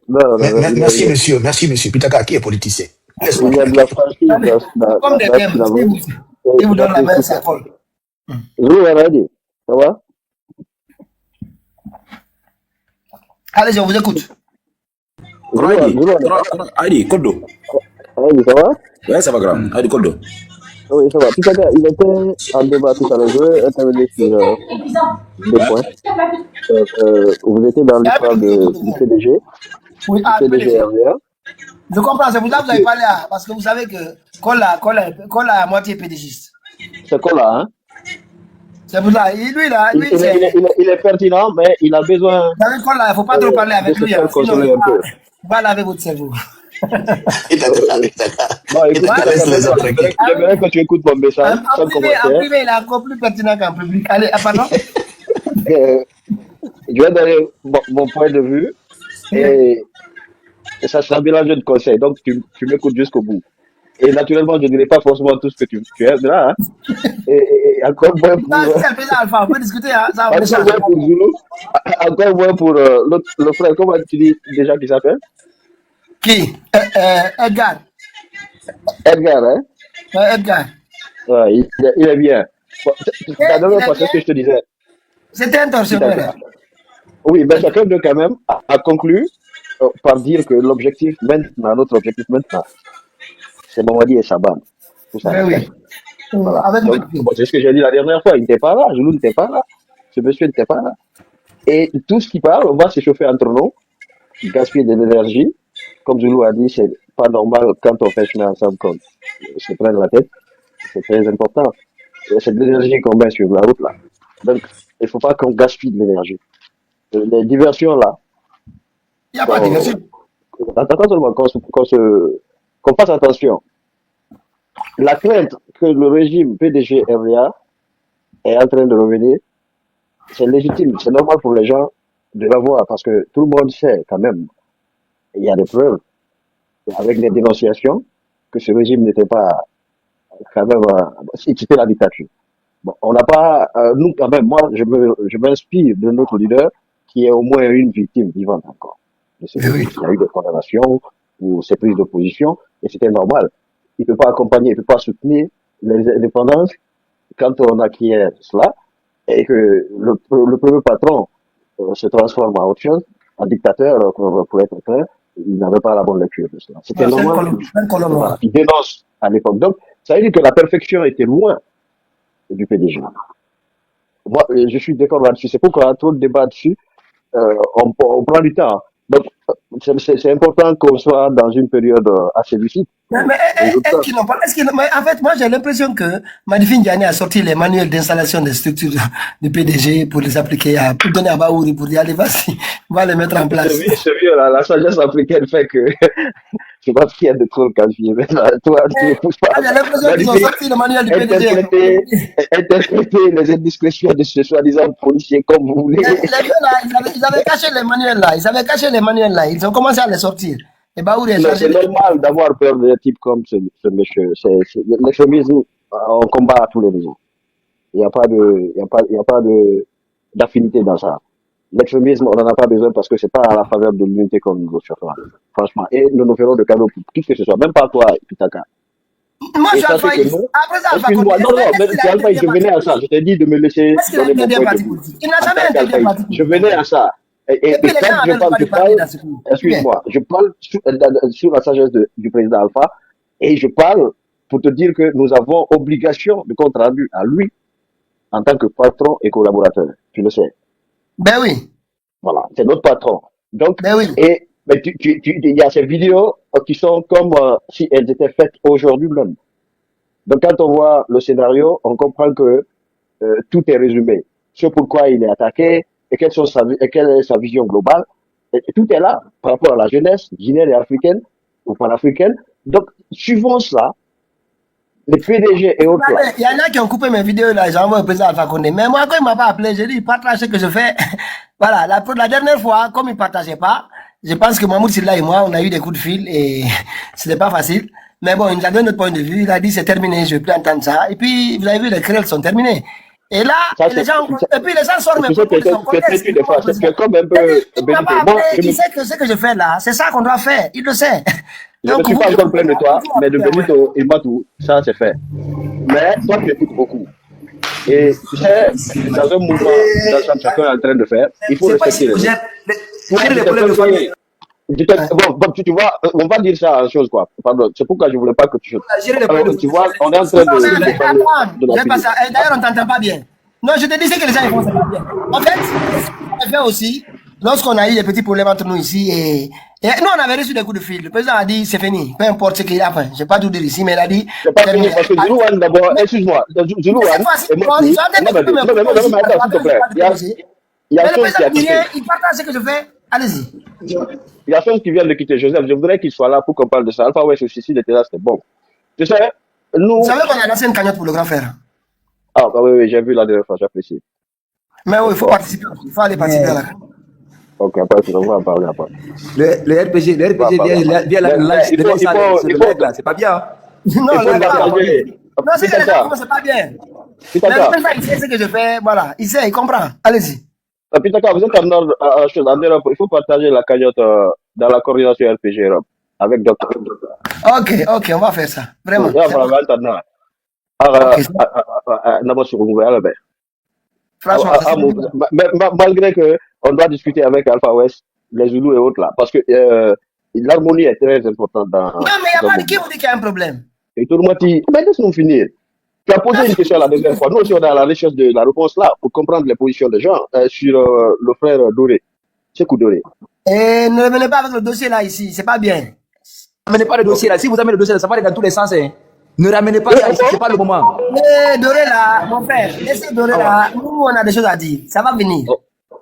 Merci monsieur. Pitaka, qui est politicien? Il y a de la franchise. Comme des thèmes, et vous donne la main, c'est folle. Zoué, elle a dit. Ça va? Allez, je vous écoute. Allez, Kodo. Oui, ça va? Ouais, ça va grave. Ah, du Koldo. Oui, ça va. Pitaka, il était en débat tout à l'heure. Je vais intervenir sur deux points. Vous étiez dans l'histoire du PDG, Oui, du ah, PDG PDG. RVA. Je comprends, c'est pour ça que vous avez parlé à... Parce que vous savez que Kola à moitié pédégiste. C'est quoi là, hein? C'est pour ça. Lui, là, lui, c'est... Il est pertinent, mais il a besoin Vous savez, Kola, il ne faut pas trop parler de avec se lui. faire Sinon, consoler il un peu. va laver votre cerveau. Bon, écoute, Laisse les autres tranquilles. j'aimerais que tu écoutes mon message sans En commentaire. privé, il est encore plus pertinent qu'en public. Allez, pardon. Je vais donner mon point de vue et ça sera mélangé de conseils. Donc, tu m'écoutes jusqu'au bout. Et naturellement, je ne dirai pas forcément tout ce que tu aimes là. Hein. Et encore moins pour... Non, c'est le président Alpha, on peut discuter. Hein, ça, on peut encore moins pour Zulu. Encore moins pour le frère, comment tu dis déjà qu'il s'appelle? Qui? Edgar. Edgar, hein? Edgar. Ouais, il est bien. Bon, la dernière fois, c'est ce que je te disais. C'était un tortionnaire. Oui, mais chacun d'eux, quand même, a conclu par dire que l'objectif maintenant, notre objectif maintenant, c'est Mamadi et Saban. Tout ça. Mais oui. Voilà. Avec Donc, bon, c'est ce que j'ai dit la dernière fois. Il n'était pas là. Joulou n'était pas là. Ce monsieur n'était pas là. Et tout ce qui parle, on va s'échauffer entre nous, gaspiller de l'énergie. Comme Joulou a dit, c'est pas normal quand on fait chemin ensemble comme se prendre la tête. C'est très important. C'est de l'énergie qu'on met sur la route là. Donc, il ne faut pas qu'on gaspille de l'énergie. Les diversions là. Il n'y a pas de diversion. Attends seulement qu'on fasse attention. La crainte que le régime PDG RVA est en train de revenir, c'est légitime, c'est normal pour les gens de l'avoir parce que tout le monde sait quand même, il y a des preuves avec des dénonciations que ce régime n'était pas quand même, c'était la dictature. Bon, on n'a pas, nous quand même, moi je m'inspire de notre leader qui est au moins une victime vivante encore. Il y a eu des condamnations ou ses prises de position et c'était normal. Il ne peut pas accompagner, il ne peut pas soutenir les indépendances quand on acquiert cela et que le premier patron se transforme en autre chose, en dictateur, pour être clair, il n'avait pas la bonne lecture de cela. C'était normal. Voilà, il dénonce à l'époque. Donc, ça veut dire que la perfection était loin du PDG. Moi, je suis d'accord là-dessus. C'est pourquoi trop de débat dessus, on prend du temps. Donc, c'est important qu'on soit dans une période assez lucide. Mais est-ce qu'ils n'ont pas... mais en fait, moi, j'ai l'impression que Madifin Diané a sorti les manuels d'installation des structures du PDG pour les appliquer, pour donner à Baouri, pour dire, allez, vas-y, on va les mettre en place. C'est vieux, là, la sagesse africaine fait que je sais pas ce qu'il y a de trop le qualifié. Mais là, toi, tu ne pousses pas. J'ai l'impression qu'ils ont sorti le manuel du PDG. Interpréter les indiscrétions de ce soi-disant policier comme vous voulez. Les vieux, là, ils avaient caché les manuels là. Ils ont commencé à les sortir. Et Baouri est C'est normal d'avoir peur de types comme ce monsieur. L'extrémisme, on combat à tous les niveaux. Il n'y a pas d'affinité dans ça. L'extrémisme, on n'en a pas besoin parce que c'est pas à la faveur de l'unité qu'on nous sur là. Franchement. Et nous nous ferons de cadeaux pour qui que ce soit. Même pas toi, Pitaka. Moi, je suis Alpha. Après ça, excuse-moi, non, mais c'est Alpha, je venais à ça. Je t'ai dit de me laisser donner mon point de vue. Il n'a jamais intégré le parti. Je venais à ça. Et quand je parle, excuse-moi, je parle sur la sagesse du président Alpha et je parle pour te dire que nous avons obligation de compte rendu à lui en tant que patron et collaborateur. Tu le sais. Ben oui. Voilà, c'est notre patron. Donc, ben oui. Mais il y a ces vidéos qui sont comme si elles étaient faites aujourd'hui même. Donc quand on voit le scénario, on comprend que tout est résumé. Ce pourquoi il est attaqué et quelle est sa vision globale. Et tout est là par rapport à la jeunesse guinéenne et africaine ou panafricaine. Donc, suivons ça. Les PDG et autres. Il y en a qui ont coupé mes vidéos là, j'ai envoyé au président Alpha Condé. Mais moi, quand il m'a pas appelé, j'ai dit, il partage ce que je fais. Voilà, la dernière fois, comme il partageait pas, je pense que Mahmoud Silla et moi, on a eu des coups de fil et c'était pas facile. Mais bon, il nous a donné notre point de vue. Il a dit, c'est terminé, je vais plus entendre ça. Et puis, vous avez vu, les querelles sont terminées. Et là, les gens sortent mes propositions. C'est comme un peu. Il sait que ce que je fais là, c'est ça qu'on doit faire. Il le sait. Je ne suis pas encore plein de toi, mais de Benito et Matou, ça c'est fait. Mais toi, tu écoutes beaucoup. Et tu sais, dans un mouvement, dans ce que chacun est en train de faire, il faut respecter les gens. Bon, tu vois, on va dire ça en chose, quoi. Pardon, c'est pourquoi je voulais pas que tu... Gérer les Alors, problèmes. tu vois, on est en train Non, mais de parler de la j'ai pas politique. ça. D'ailleurs, on t'entend pas bien. Non, je te disais que les gens ils font ça pas bien. En fait, ce qu'on a fait aussi, lorsqu'on a eu des petits problèmes entre nous ici, et nous, on avait reçu des coups de fil. Le président a dit, c'est fini. Peu importe ce qu'il a fait. Je vais pas tout dire ici, mais il a dit. C'est pas fini parce que Zilouane, d'abord, excuse-moi, Zilouane, Cette fois-ci, et moi, bon, non, ils ont mais peut-être non, mais attends, s'il te plaît. Il y a Mais le chose qui président a dit quitté. rien, il partage ce que je fais. Allez-y. Il y a chose qui vient de quitter Joseph. Je voudrais qu'il soit là pour qu'on parle de ça. Alpha West aussi, s'il était là, c'était bon. Tu sais, nous. Vous savez qu'on a lancé une cagnotte pour le grand frère. Ah, bah oui, j'ai vu la dernière fois, j'apprécie. Mais oui, il faut participer. Il faut aller participer à la cagnotte. Ok, après, on va en parler après. Le RPG vient là, là, c'est pas bien. Hein. Non, Il faut là, le partager. non, c'est que les gens, c'est pas bien. Mais le président, il sait ce que je fais. Voilà. Il sait, il comprend. Allez-y. Pitaka, vous êtes en ordre, en Europe. Il faut partager la cagnotte dans la coordination RPG Europe avec Dr. Ok, on va faire ça. Vraiment. Franchement, malgré que on doit discuter avec Alpha West, les Zoulous et autres là, parce que l'harmonie est très importante dans. Non, mais il n'y a pas de qui vous dit qu'il y a un problème. Et tout le monde dit, mais laisse-nous finir. Tu as posé une question la dernière fois. Nous aussi, on est à la recherche de la réponse là pour comprendre les positions des gens sur le frère Doré. C'est coup Doré. Et ne revenez pas avec le dossier là ici, c'est pas bien. Ne ramenez pas le dossier là. Si vous amenez le dossier là, ça va aller dans tous les sens. Hein. Ne ramenez pas ça ici, c'est pas le moment. Mais Doré là, mon frère, laissez Doré là. Nous, on a des choses à dire. Ça va venir.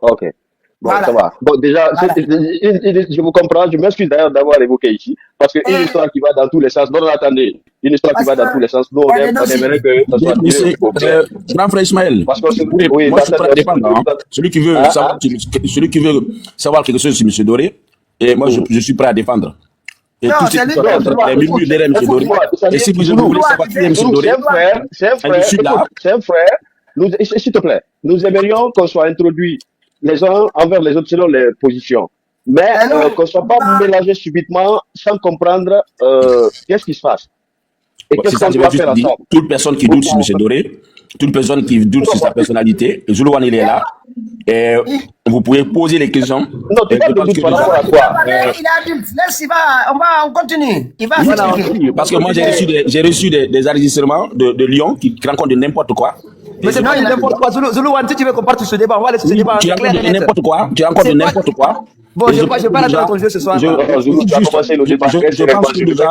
Ok. Bon, Voilà. ça va. Bon, déjà, Voilà. je vous comprends. Je m'excuse d'ailleurs d'avoir évoqué ici. Parce qu'une histoire qui va dans tous les sens. Non, attendez. Une histoire qui va dans tous les sens. Nous, on aimerait que ça soit Monsieur, grand frère Ismaël, Parce que oui, moi je suis prêt à défendre. Hein. Celui qui veut savoir quelque chose sur M. Doré, et moi je suis prêt à défendre. Et Non, tout c'est ce lui qui qui est entre les milieux derrière M. Doré. Et si vous voulez savoir qui est M. Doré, c'est un frère, je suis là. c'est un frère. S'il te plaît, nous aimerions qu'on soit introduits les uns envers les autres selon les positions. Mais qu'on ne soit pas mélangés subitement sans comprendre qu'est-ce qui se passe. Et C'est qu'est-ce ça qu'on que je doit veux juste faire dire. ensemble. Toute personne qui doute sur M. Doré, toute personne qui doute sur sa personnalité, Zoulouane il est là. Et vous pouvez poser les questions. Non, tu Et vas je te pense douter que par les rapport à gens- quoi Il est adulte. Laisse, on continue. Il va Voilà, s'expliquer. parce que moi j'ai reçu des enregistrements de Lyon qui racontent de n'importe quoi. Mais c'est pas il a- n'importe quoi. Zoulouane, si tu veux qu'on parte sur ce débat, on va aller sur ce débat. Tu racontes clair et de net. n'importe quoi. Tu racontes de C'est pas- n'importe quoi. Bon, Et je vais pas rentrer dans ton jeu ce soir. je pense que déjà,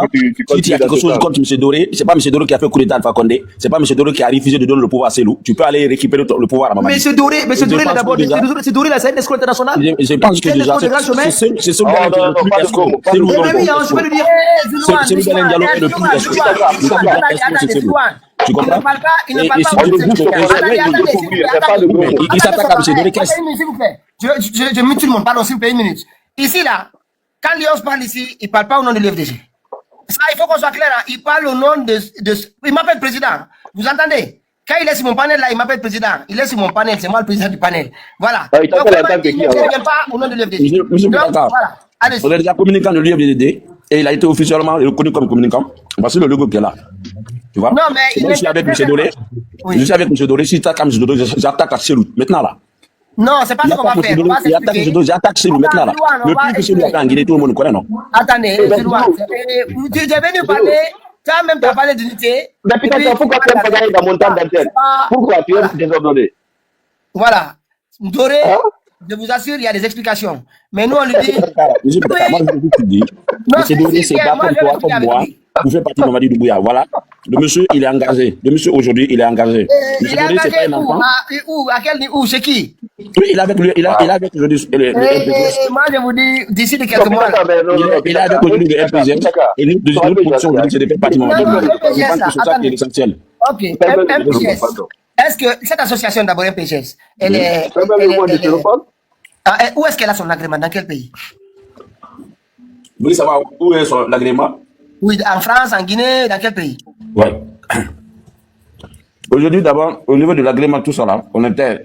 si tu as quelque chose contre M. Doré, c'est pas M. Doré qui a fait coup d'État à Alpha Condé, c'est pas M. Doré qui a refusé de donner le pouvoir à Selou. Tu peux aller récupérer le pouvoir à Mamadi. Monsieur Doré, Je là pense d'abord, que déjà- c'est Doré là, c'est un escroc international. Je pense que C'est déjà, l'escroc de grand chemin. c'est celui Oh, non, non, qui pas est de gomme, escroc. pas de Selou, gomme. non, Mais oui, hein, je vais le dire. C'est lui Dalen Diallo est le plus escroc. Tu comprends? Il ne parle pas, il ne Et- parle et pas. si au tu- Attendez, tu- attendez, tu- attendez, tu- s'il vous plaît, tu- pas de attendez. gros. Il s'attaque à M. Doré, Attendez, une minute, s'il vous plaît. Je mute tout le monde, pardon, s'il vous plaît, une minute. Ici, là, quand Lyons parle ici, il ne parle pas au nom de l'UFDG. Ça, il faut qu'on soit clair, hein. Il parle au nom de il m'appelle président. Vous entendez? Quand il est sur mon panel, là, il m'appelle président. Il est sur mon panel, c'est moi le président du panel. Voilà. Ah, il t'appelle Donc, en tant que il qui, ne alors? vient pas au nom de l'UFDG. Monsieur Donc, Boubacar, voilà. Allez-y. on est déjà communicant de l'UFDD et il a été officiellement reconnu comme communicant. Voici le logo qui est là. Tu vois? Non, mais Et il moi, je suis avec M. Doré. Oui. Je suis avec M. Doré. Si tu attaques M. Doré, j'attaque à Selou. Maintenant, là. Non, c'est pas ce qu'on va faire. On va Il attaque M. Doré, j'attaque Selou. Maintenant, là. Le plus que Selou a en Guinée, tout le monde connaît, non? Attendez, tu es venu parler, toi-même tu as parlé d'unité. Mais putain, pourquoi tu aimes pas gagner dans mon temps d'antenne? Pourquoi tu aimes désordonner? Voilà. Doré, Hein? je vous assure, il y a des explications. Mais nous, on lui dit. Monsieur Boubacar, moi, je veux juste te dire. Non, M. Doré, c'est pas moi, comme je toi, vais comme avec moi. lui. Vous faites partie de Mamadi Doumbouya. Voilà. Le monsieur, il est engagé. Le monsieur, aujourd'hui, il est engagé. Il M. est Doré, c'est pas engagé un où? enfant. Où? À quel niveau? C'est qui? Oui, il est avec lui. Il est avec aujourd'hui le MPGS. Moi, je vous dis, d'ici de quelques mois. là. Il est avec aujourd'hui le MPGS. Et nous, de notre position aujourd'hui, c'est de faire partie de Mamadi Doumbouya. Je pense que c'est ça qui est l'essentiel. Ok, MPGS. Est-ce que cette association d'abord MPGS, elle est. Où est-ce qu'elle a son agrément? Dans quel pays? Vous voulez savoir où est l'agrément? Oui, en France, en Guinée, dans quel pays? Ouais. Aujourd'hui, d'abord, au niveau de l'agrément, tout ça là,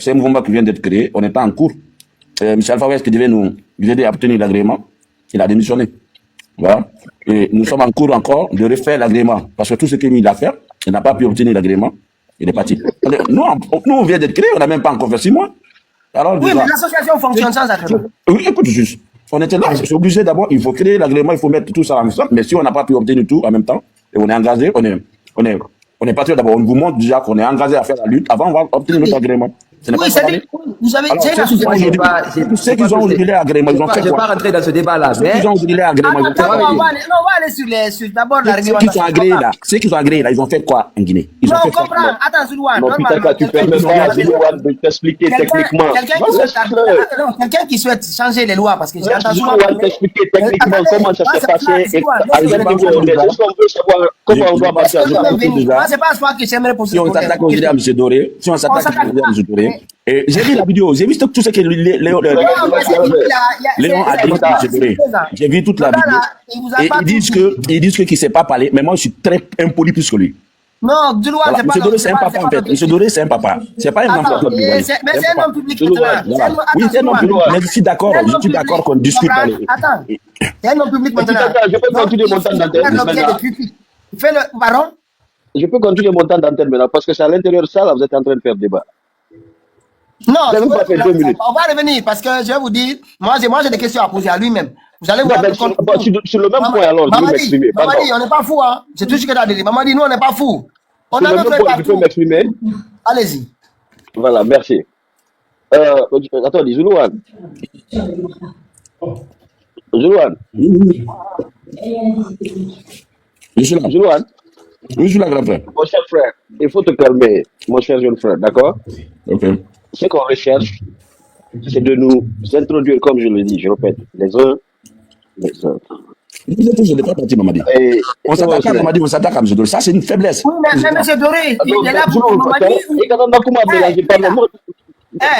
c'est un mouvement qui vient d'être créé, on était en cours. M. Alpha West qui devait nous aider à obtenir l'agrément, il a démissionné. Voilà. Et nous sommes en cours encore de refaire l'agrément. Parce que tout ce qu'il a fait, il n'a pas pu obtenir l'agrément. Il est parti. Nous, on vient d'être créé, on n'a même pas encore fait 6 mois. Alors, Oui, déjà, mais l'association fonctionne sans agrément. oui, écoute juste. On était là, c'est obligé d'abord, il faut créer l'agrément, il faut mettre tout ça ensemble. Mais si on n'a pas pu obtenir tout en même temps, et on est engagé, on est patriote d'abord, on vous montre déjà qu'on est engagé à faire la lutte avant de obtenir notre agrément. Ce n'est Oui, pas c'est parler. vous avez Alors, j'ai la ceux qui ont aujourd'hui- ceux qui ont aujourd'hui les agréments, ils ont Je fait ne vais pas quoi? rentrer dans ce débat-là, Ceux qui mais ont aujourd'hui les agréments, ils ont fait Attends, quoi? on va aller sur d'abord la Ceux qui réglementation. sont agréés là, ceux qui sont agréés là, ils ont fait quoi en Guinée? Ils Non, ont on fait quoi? comprend. Attends, Zoulouane, Non, normalement, Pitaka, tu permets pas à Zoulouane de t'expliquer techniquement. quelqu'un qui souhaite changer les lois, parce que j'ai entendu Zoulouane t'expliquer techniquement comment ça s'est passé et à quel niveau on est. Est-ce qu'on veut savoir comment on doit passer à Moi, c'est pas toi que j'aimerais poser Si on s'attaque aujourd'hui à M. Doré, si on s'attaque aujourd'hui à M. Doré, et j'ai vu la vidéo, j'ai vu tout ce que Léon a dit à M. Doré. J'ai vu toute la vidéo. Et ils disent qu'il ne sait pas parler, mais moi je suis très impoli plus que lui. Non, Zoulouane, M. Doré, c'est un papa en fait. M. Doré, c'est un papa. C'est pas un enfant. Mais c'est un homme public maintenant. Oui, c'est un homme public. Mais je suis d'accord qu'on discute. Attends, c'est un homme public maintenant. Je peux continuer mon temps d'antenne maintenant. Fais le baron. Je peux continuer mon temps d'antenne maintenant parce que c'est à l'intérieur de ça, là, vous êtes en train de faire débat. Non, Vous avez pas fait 2 minutes. on va revenir parce que je vais vous dire, moi j'ai des questions à poser à lui-même. Vous allez Non, voir. mais sur le même point alors, je vais m'exprimer. Mamadi, on n'est pas fou, hein. C'est tout ce que tu as dit. Mamadi, nous on n'est pas fou. On Sur a le notre même point, je peux partout. m'exprimer. Allez-y. Voilà, merci. Attends, Zoulouane. Zoulouane. Je suis là. Zoulouane. Oui, je suis là, grand frère. Mon cher frère, il faut te calmer, mon cher jeune frère, d'accord? Ok. Ce qu'on recherche, c'est de nous introduire, comme je le dis, je répète, les uns les autres. Je n'ai pas parti, Mamadi. Et On s'attaque à Mamadi, on s'attaque à M. Doré. Ça, c'est une faiblesse. Oui, mais M. Doré, il est là pour Mamadi. Et quand on a comment mélanger, pardon,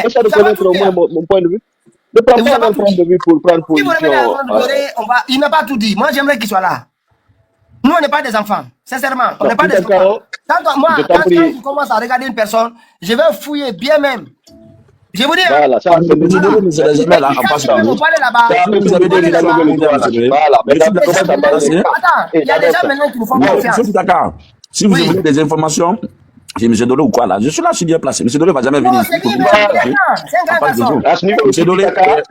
essaie de connaître au moins mon point de vue. Ne prends pas mon point de vue pour prendre Si vous revenez à position. Doré, il n'a pas tout dit. Moi, j'aimerais qu'il soit là. Nous, on n'est pas des enfants. Sincèrement, on n'est pas des enfants. Quand je commence à regarder une personne, je vais fouiller bien même. Je vous dis. Voilà, ça, c'est M. Doré ne serait jamais là en passant. Vous parlez là-bas. Vous avez des Voilà, maintenant, comment ça passe? Attends, il y a des gens maintenant qui nous font confiance. Je suis d'accord. Si vous voulez des informations, j'ai M. Doré ou quoi là, je suis là, je suis bien placé. M. Doré ne va jamais venir ici. C'est un grand garçon. À ce niveau, M. Doré,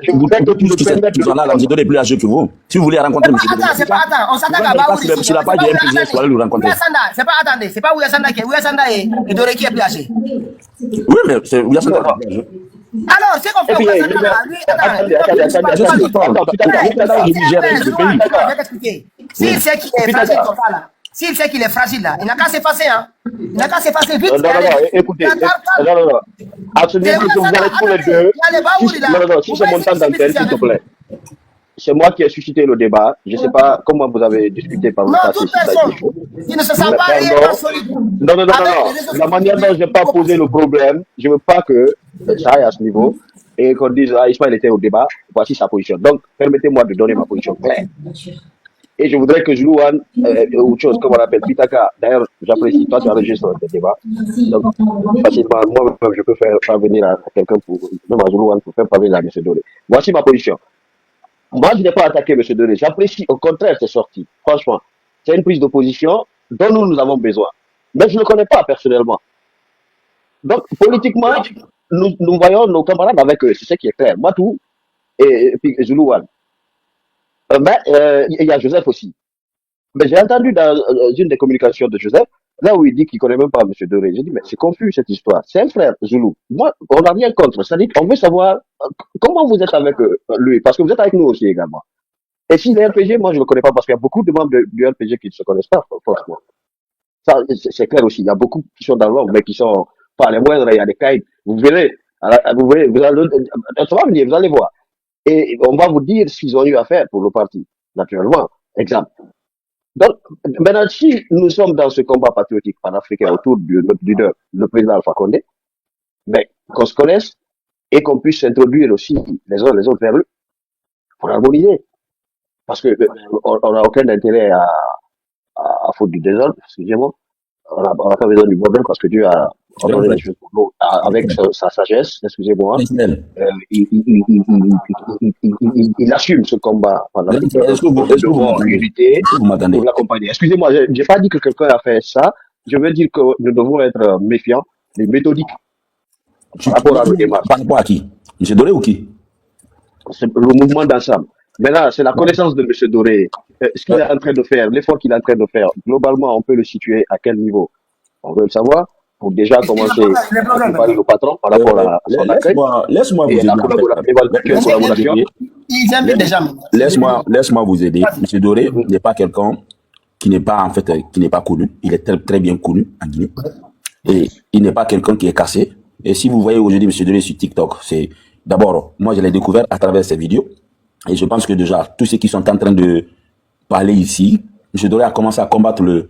vous pouvez tous qui sont là, M. Doré est plus âgé que vous. Si vous voulez rencontrer M. Doré, Attends, c'est pas attends, on s'attaque à Baouli. sur la page de MPGS, il faut aller le rencontrer. C'est pas attendez, c'est pas Ouyassanda qui est Ouyassanda et Doré qui est plus âgé. Oui, mais c'est Ouyassanda. Alors, c'est qu'on fait Ouyassanda, lui, attends, je vais t'expliquer. S'il sait qu'il est fragile comme ça là, s'il sait qu'il est fragile là, il n'a qu'à s'effacer, hein. Il n'a qu'à s'effacer vite. Non, écoutez, non. À ce niveau, vous allez tous les deux. Si c'est mon temps d'antenne, s'il te plaît. C'est moi qui ai suscité le débat. Je ne sais pas comment vous avez discuté par le Non, passé. toute personne qui ne se sent pas réellement solide. Non. La manière dont je n'ai pas posé le problème, je ne veux pas que ça aille à ce niveau et qu'on dise, ah, Ismaël était au débat, voici sa position. Donc, permettez-moi de donner ma position claire. Et je voudrais que Zoulouane, autre chose, comme on l'appelle, Pitaka, d'ailleurs, j'apprécie, toi, tu enregistres le débat. Donc, facilement, moi, je peux faire parvenir à quelqu'un pour, même à Zoulouane, pour faire parvenir à M. Doré. Voici ma position. Moi, je n'ai pas attaqué M. Doré. J'apprécie, au contraire, ses sorties. Franchement, c'est une prise d'opposition dont nous avons besoin. Mais je ne le connais pas personnellement. Donc, politiquement, nous voyons nos camarades avec eux. C'est ce qui est clair. Matou et puis Zoulouane. Il y a Joseph aussi. Mais j'ai entendu dans une des communications de Joseph, là où il dit qu'il ne connaît même pas M. Doré. J'ai dit, mais c'est confus cette histoire. C'est un frère, Zoulou. Moi, on n'a rien contre. C'est-à-dire qu'on veut savoir comment vous êtes avec lui. Parce que vous êtes avec nous aussi également. Et si les RPG, moi, je ne le connais pas parce qu'il y a beaucoup de membres du RPG qui ne se connaissent pas, franchement. Ça, c'est clair aussi. Il y a beaucoup qui sont dans l'ombre, mais qui sont pas les moindres. Il y a des caïds. Vous verrez, vous allez, ça va venir, vous allez voir. Et on va vous dire ce qu'ils ont eu à faire pour le parti, naturellement. Exemple. Donc, maintenant, si nous sommes dans ce combat patriotique panafricain autour de notre leader, le président Alpha Condé, ben, qu'on se connaisse et qu'on puisse s'introduire aussi les uns les autres vers eux pour harmoniser. Parce que on n'a aucun intérêt à foutre du désordre, excusez-moi. On n'a pas besoin du bordel parce que Dieu a ordonné les choses pour nous avec sa sagesse, excusez-moi. Il assume ce combat pendant Est-ce que vous éviter pour l'accompagner. Excusez-moi, j'ai pas dit que quelqu'un a fait ça. Je veux dire que nous devons être méfiants et méthodiques. Par rapport à nos démarches. Par rapport à qui? M. Doré ou qui? C'est le mouvement d'ensemble. Maintenant, c'est la connaissance de M. Doré. Ce qu'il est en train de faire, l'effort qu'il est en train de faire, globalement, on peut le situer à quel niveau? On veut le savoir pour déjà commencer à préparer le patron par rapport à son accueil Laisse-moi vous et aider. la En fait. collaboration. Ils invitent déjà. Laisse-moi vous aider. Monsieur Doré n'est pas quelqu'un qui n'est pas, en fait, qui n'est pas connu. Il est très, très bien connu en Guinée. Et il n'est pas quelqu'un qui est cassé. Et si vous voyez aujourd'hui M. Doré sur TikTok, c'est d'abord, moi je l'ai découvert à travers ses vidéos. Et je pense que déjà, tous ceux qui sont en train de parler ici, M. Doré a commencé à combattre le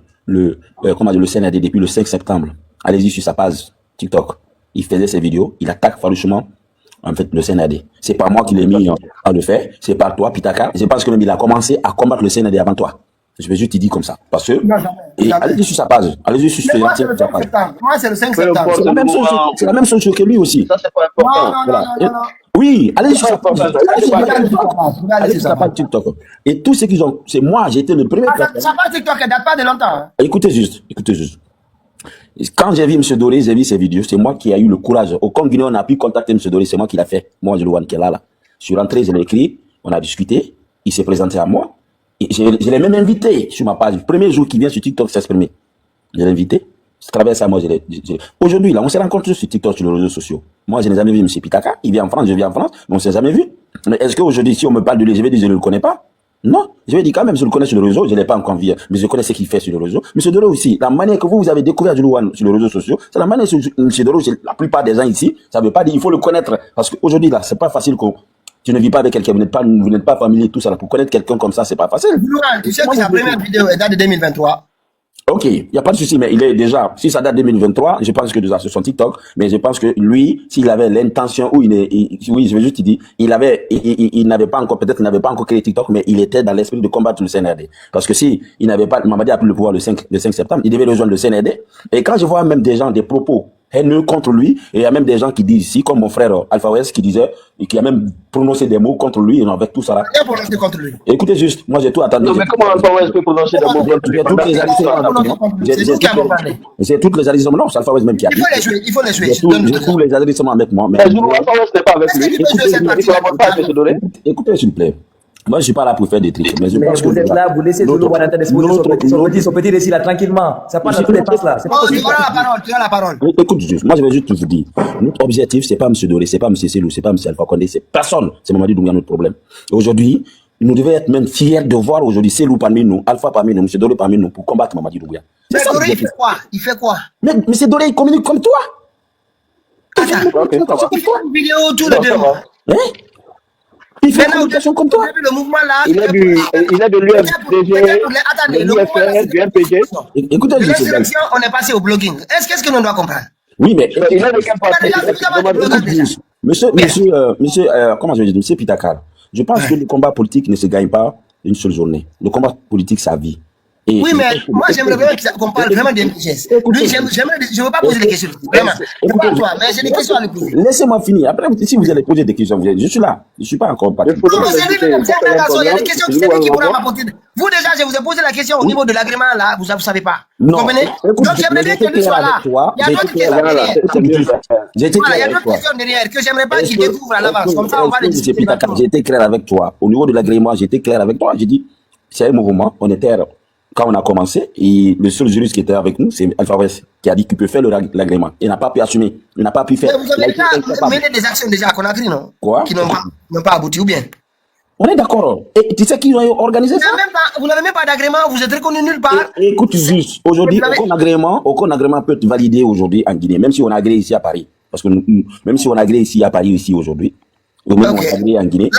CNRD depuis le 5 septembre. Allez-y sur sa page TikTok. Il faisait ses vidéos, il attaque farouchement en fait le CNRD. C'est pas moi qui l'ai mis à le faire, c'est par toi, Pitaka. Je pense que même il a commencé à combattre le CNRD avant toi. Je vais juste te dire comme ça. Parce que, allez-y sur sa page, allez-y sur sa page. Moi, c'est le 5 septembre. C'est la même chose que lui aussi. Ça, c'est pas important. Oui, allez sur sa page. Allez sur sa page TikTok. Et tous ceux qui ont, c'est moi, j'ai été le premier. Sa page TikTok, elle date pas de longtemps. Écoutez juste. Quand j'ai vu M. Doré, j'ai vu ses vidéos, c'est moi qui ai eu le courage. Au Congo Guinée, on a pu contacter M. Doré, c'est moi qui l'a fait. Moi, je le vois qui est là. Je suis rentré, je l'ai écrit, on a discuté, il s'est présenté à moi. Et je l'ai même invité sur ma page. Le premier jour qu'il vient sur TikTok s'exprimer. Je l'ai invité. Je travers ça, moi, aujourd'hui, là, on s'est rencontrés sur TikTok, sur les réseaux sociaux. Moi, je n'ai jamais vu M. Pitaka. Il vient en France, je viens en France, mais on ne s'est jamais vu. Mais est-ce qu'aujourd'hui, si on me parle de lui, je vais dire, je ne le connais pas? Non. Je vais dire, quand même, je le connais sur le réseau, je ne l'ai pas encore vu, mais je connais ce qu'il fait sur le réseau. M. Doré aussi, la manière que vous avez découvert Djoulouane sur les réseaux sociaux, c'est la manière que M. Doré, la plupart des gens ici, ça ne veut pas dire, il faut le connaître. Parce qu'aujourd'hui, là, c'est pas facile que tu ne vis pas avec quelqu'un, vous n'êtes pas familier, tout ça, là. Pour connaître quelqu'un comme ça, c'est pas facile. Tu sais que sa première vidéo est date de 2023. Ok, il n'y a pas de souci, mais il est déjà, si ça date de 2023, je pense que déjà sur son TikTok, mais je pense que lui, s'il avait l'intention, oui, je vais juste te dire, il n'avait pas encore, peut-être il n'avait pas encore créé TikTok, mais il était dans l'esprit de combattre le CNRD. Parce que si il n'avait pas, Mamadi a pris le pouvoir le 5 septembre, il devait rejoindre le CNRD. Et quand je vois même des gens, des propos haineux contre lui, et il y a même des gens qui disent ici, comme mon frère Alpha West qui disait, et qui a même prononcé des mots contre lui, et avec tout ça là. Rien prononcé contre lui. Écoutez juste, moi j'ai tout attendu. Non, mais comment Alpha West peut prononcer des mots contre lui? J'ai toutes les adressements. J'ai toutes les adressements. Non, c'est Alpha West même qui a dit. Il faut les jouer. J'ai tous les adressements avec moi. Mais Alpha West n'est pas avec lui. Il faut avoir pas de donner. Écoutez, s'il vous plaît. Moi, je suis pas là pour faire des trucs. Mais je Mais pense que vous êtes là, vous laissez Doulou Wanatan exposer son petit récit là, tranquillement. Ça passe dans tous les passes là. C'est pas possible. Tu as la parole. Écoute, juste, moi, je vais juste vous dire. Notre objectif, c'est pas M. Doré, c'est pas M. Selou, c'est pas M. Alpha Condé, c'est personne. C'est Mamadi Doumbouya notre problème. Aujourd'hui, nous devons être même fiers de voir aujourd'hui Selou parmi nous, Alpha parmi nous, M. Doré parmi nous pour combattre Mamadi Doumbouya. Mais Doré, il fait quoi? Il fait quoi? Mais M. Doré, il communique comme toi. Attends, il fait une vidéo tous les 2 mois. Hein? Il fait une communication comme toi. Le mouvement là. Il a de l'UFDG, de l'UFR, du MPG. Écoutez, de l'insurrection, on est passé au blogging. Qu'est-ce que l'on doit comprendre? Oui, mais Il a de quel parti? Monsieur, comment je vais dire, monsieur Pitakar, je pense que le combat politique ne se gagne pas une seule journée. Le combat politique, c'est à vie. Et oui, mais moi, j'aimerais vraiment qu'on parle vraiment d'intelligence. Lui, je ne veux pas poser des questions. Vraiment. C'est pas toi, mais j'ai des questions à lui poser. Laissez-moi finir. Après, si vous allez poser des questions, je suis là. Je ne suis pas encore parti. Non, c'est lui, c'est un garçon. Il y a des questions qui pourraient m'apporter. Vous, déjà, je vous ai posé la question au niveau de l'agrément, là, vous ne savez pas. Vous comprenez? Donc, j'aimerais bien que lui soit là. Il y a d'autres questions derrière. Il y a d'autres questions derrière que j'aimerais pas qu'il découvre à l'avance. Comme ça, on va les discuter. J'ai été clair avec toi. Au niveau de l'agrément, j'ai été clair avec toi. J'ai dit, c'est un mouvement, on était quand on a commencé, et le seul juriste qui était avec nous, c'est Alpha West, qui a dit qu'il peut faire l'agrément. Il n'a pas pu assumer. Il n'a pas pu faire. Mais vous avez déjà mené des actions déjà à Conakry, non? Quoi? Qui n'ont pas abouti, ou bien? On est d'accord. Et tu sais qu'ils ont organisé ça? Vous n'avez même pas d'agrément, vous êtes reconnu nulle part. Écoute, juste, aujourd'hui, aucun agrément peut être validé aujourd'hui en Guinée, même si on a agréé ici à Paris. Parce que même si on a agréé ici à Paris, ici aujourd'hui, ou même on a agréé en Guinée.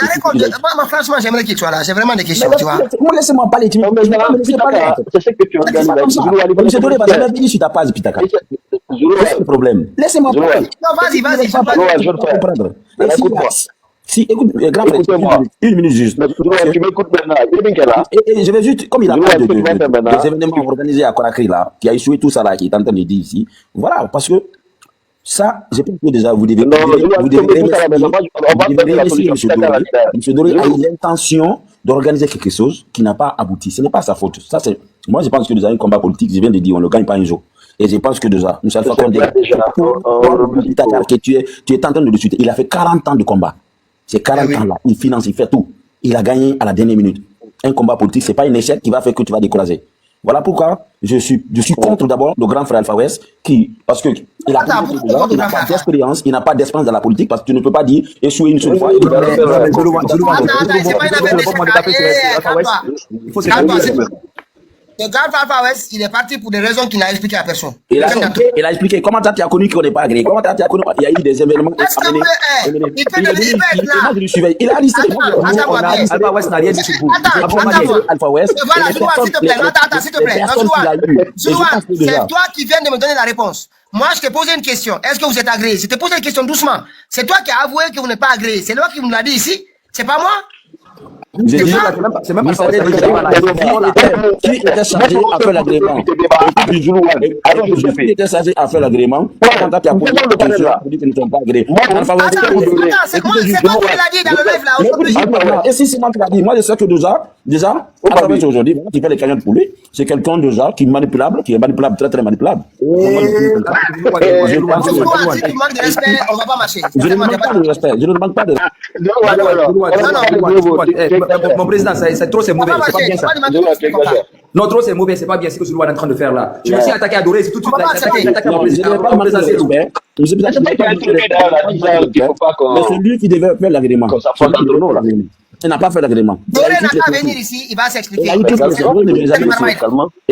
Franchement, j'aimerais qu'il soit là. J'ai vraiment des questions, tu vois. Laissez-moi parler. C'est ce que tu organises. M. Doré va jamais venir sur ta page, Pitaka. C'est le problème. Laissez-moi parler. Non, vas-y. Je vais comprendre. Si, écoute, grand frère, une minute juste. Tu m'écoutes maintenant. Et je vais juste, comme il a parlé des événements organisés à Conakry, là, qui a échoué tout ça, là, qui est en train de dire ici. Voilà, parce que ça, je pense que déjà, vous devez remercier M. Doré. M. Doré a eu l'intention d'organiser quelque chose qui n'a pas abouti. Ce n'est pas sa faute. Ça, c'est, moi, je pense que déjà, un combat politique, je viens de dire, on ne le gagne pas un jour. Et je pense que déjà, M. Alpha Condé, tu es en train de le discuter. Il a fait 40 ans de combat. Ces 40 ans-là, il finance, il fait tout. il a gagné à la dernière minute. Un combat politique, c'est pas une échec qui va faire que tu vas décourager. Voilà pourquoi je suis contre d'abord le grand frère Alpha West parce que il n'a pas d'expérience, il n'a pas d'expérience dans la politique parce que tu ne peux pas dire échouer une seule fois. C'est pas une affaire d'échec. Le grand Alpha West, il est parti pour des raisons qu'il n'a expliquées à personne. Il a expliqué comment tu as connu qu'on n'est pas agréé. Comment tu as connu qu'il y a eu des événements. Est-ce que il peut être là? Il a listé. Alpha West n'a rien dit sur vous. Alpha West. Voilà, Zoulouane, s'il te plaît. Attends, s'il te plaît. Zoulouane, c'est toi qui viens de me donner la réponse. Moi, je t'ai posé une question. Est-ce que vous êtes agréé? Je t'ai posé une question doucement. C'est toi qui as avoué que vous n'êtes pas agréé. C'est toi qui me l'a dit ici. C'est pas moi? C'est même pas ça. Qui était chargé à faire l'agrément? Qui était chargé à faire l'agrément? Quand tu as posé la question, tu dis que nous ne sommes pas agréés. C'est moi qui l'a dit dans le live là aujourd'hui. Et si c'est moi qui l'a dit, moi je sais que déjà, à travers aujourd'hui, qui fait les cagnottes pour lui, c'est quelqu'un déjà qui est manipulable, très très manipulable. Si tu manques de respect, on va pas marcher. Je ne demande pas de respect, je ne demande pas de respect. Mon président, c'est trop, c'est mauvais. C'est pas bien ça. Non, trop, c'est mauvais. C'est pas bien ce que Zoulouane est en train de faire là. Je me suis attaqué à Doré, c'est tout de suite. Attaqué à mon président. Mais c'est lui qui devait faire l'agrément. Il n'a pas fait l'agrément. Doré n'a qu'à venir ici, il va s'expliquer. Il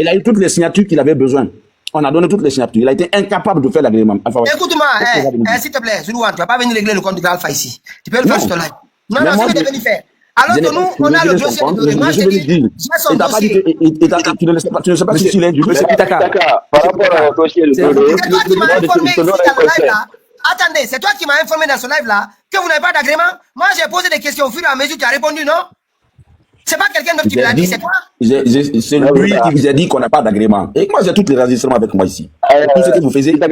a eu toutes les signatures qu'il avait besoin. On a donné toutes les signatures. Il a été incapable de faire l'agrément. Écoute-moi, s'il te plaît, Zoulouane, tu vas pas venir régler le compte du grand Alpha ici. Tu peux le faire sur ton live. Non, c'est ce que tu es venu faire. Alors que nous, on a le dossier de Doré. Moi, je te dis, j'ai son dossier. Tu ne sais pas si tu l'as dit. Monsieur Pitaka, par rapport au dossier de Doré, c'est toi qui m'as informé ici dans le live là. Attendez, c'est toi qui m'as informé dans ce live là que vous n'avez pas d'agrément. Moi, j'ai posé des questions au fur et à mesure, tu as répondu non. C'est pas quelqu'un d'autre qui me l'a dit, c'est toi? C'est lui qui vous a dit qu'on n'a pas d'agrément. Et moi, j'ai toutes les enregistrements avec moi ici. Tout ce que vous faisiez, on a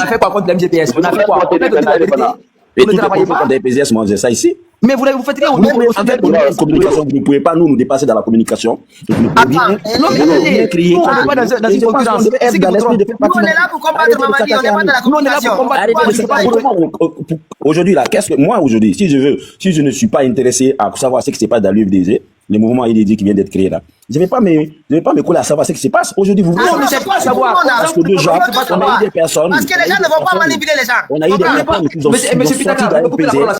fait par contre de l'MGPS. On a fait quoi? Et tout le monde des PSS, moi, j'ai ça ici. Mais vous faites rien. En fait, vous ne pouvez pas nous dépasser dans la communication. Non, mais crier. on est là pour combattre Mamadi, on n'est pas dans la communication. Aujourd'hui, là, qu'est-ce que moi, aujourd'hui, si je ne suis pas intéressé à savoir ce qui se passe dans l'UFDG, le mouvement IDD qui vient d'être créé là, je ne vais pas me coller à savoir ce qui se passe. Aujourd'hui, vous voulez. Non, mais c'est pas savoir. Parce que déjà, on a eu des personnes. Parce que les gens ne vont pas manipuler les gens. On a eu des personnes qui ont sorti dans le PSS.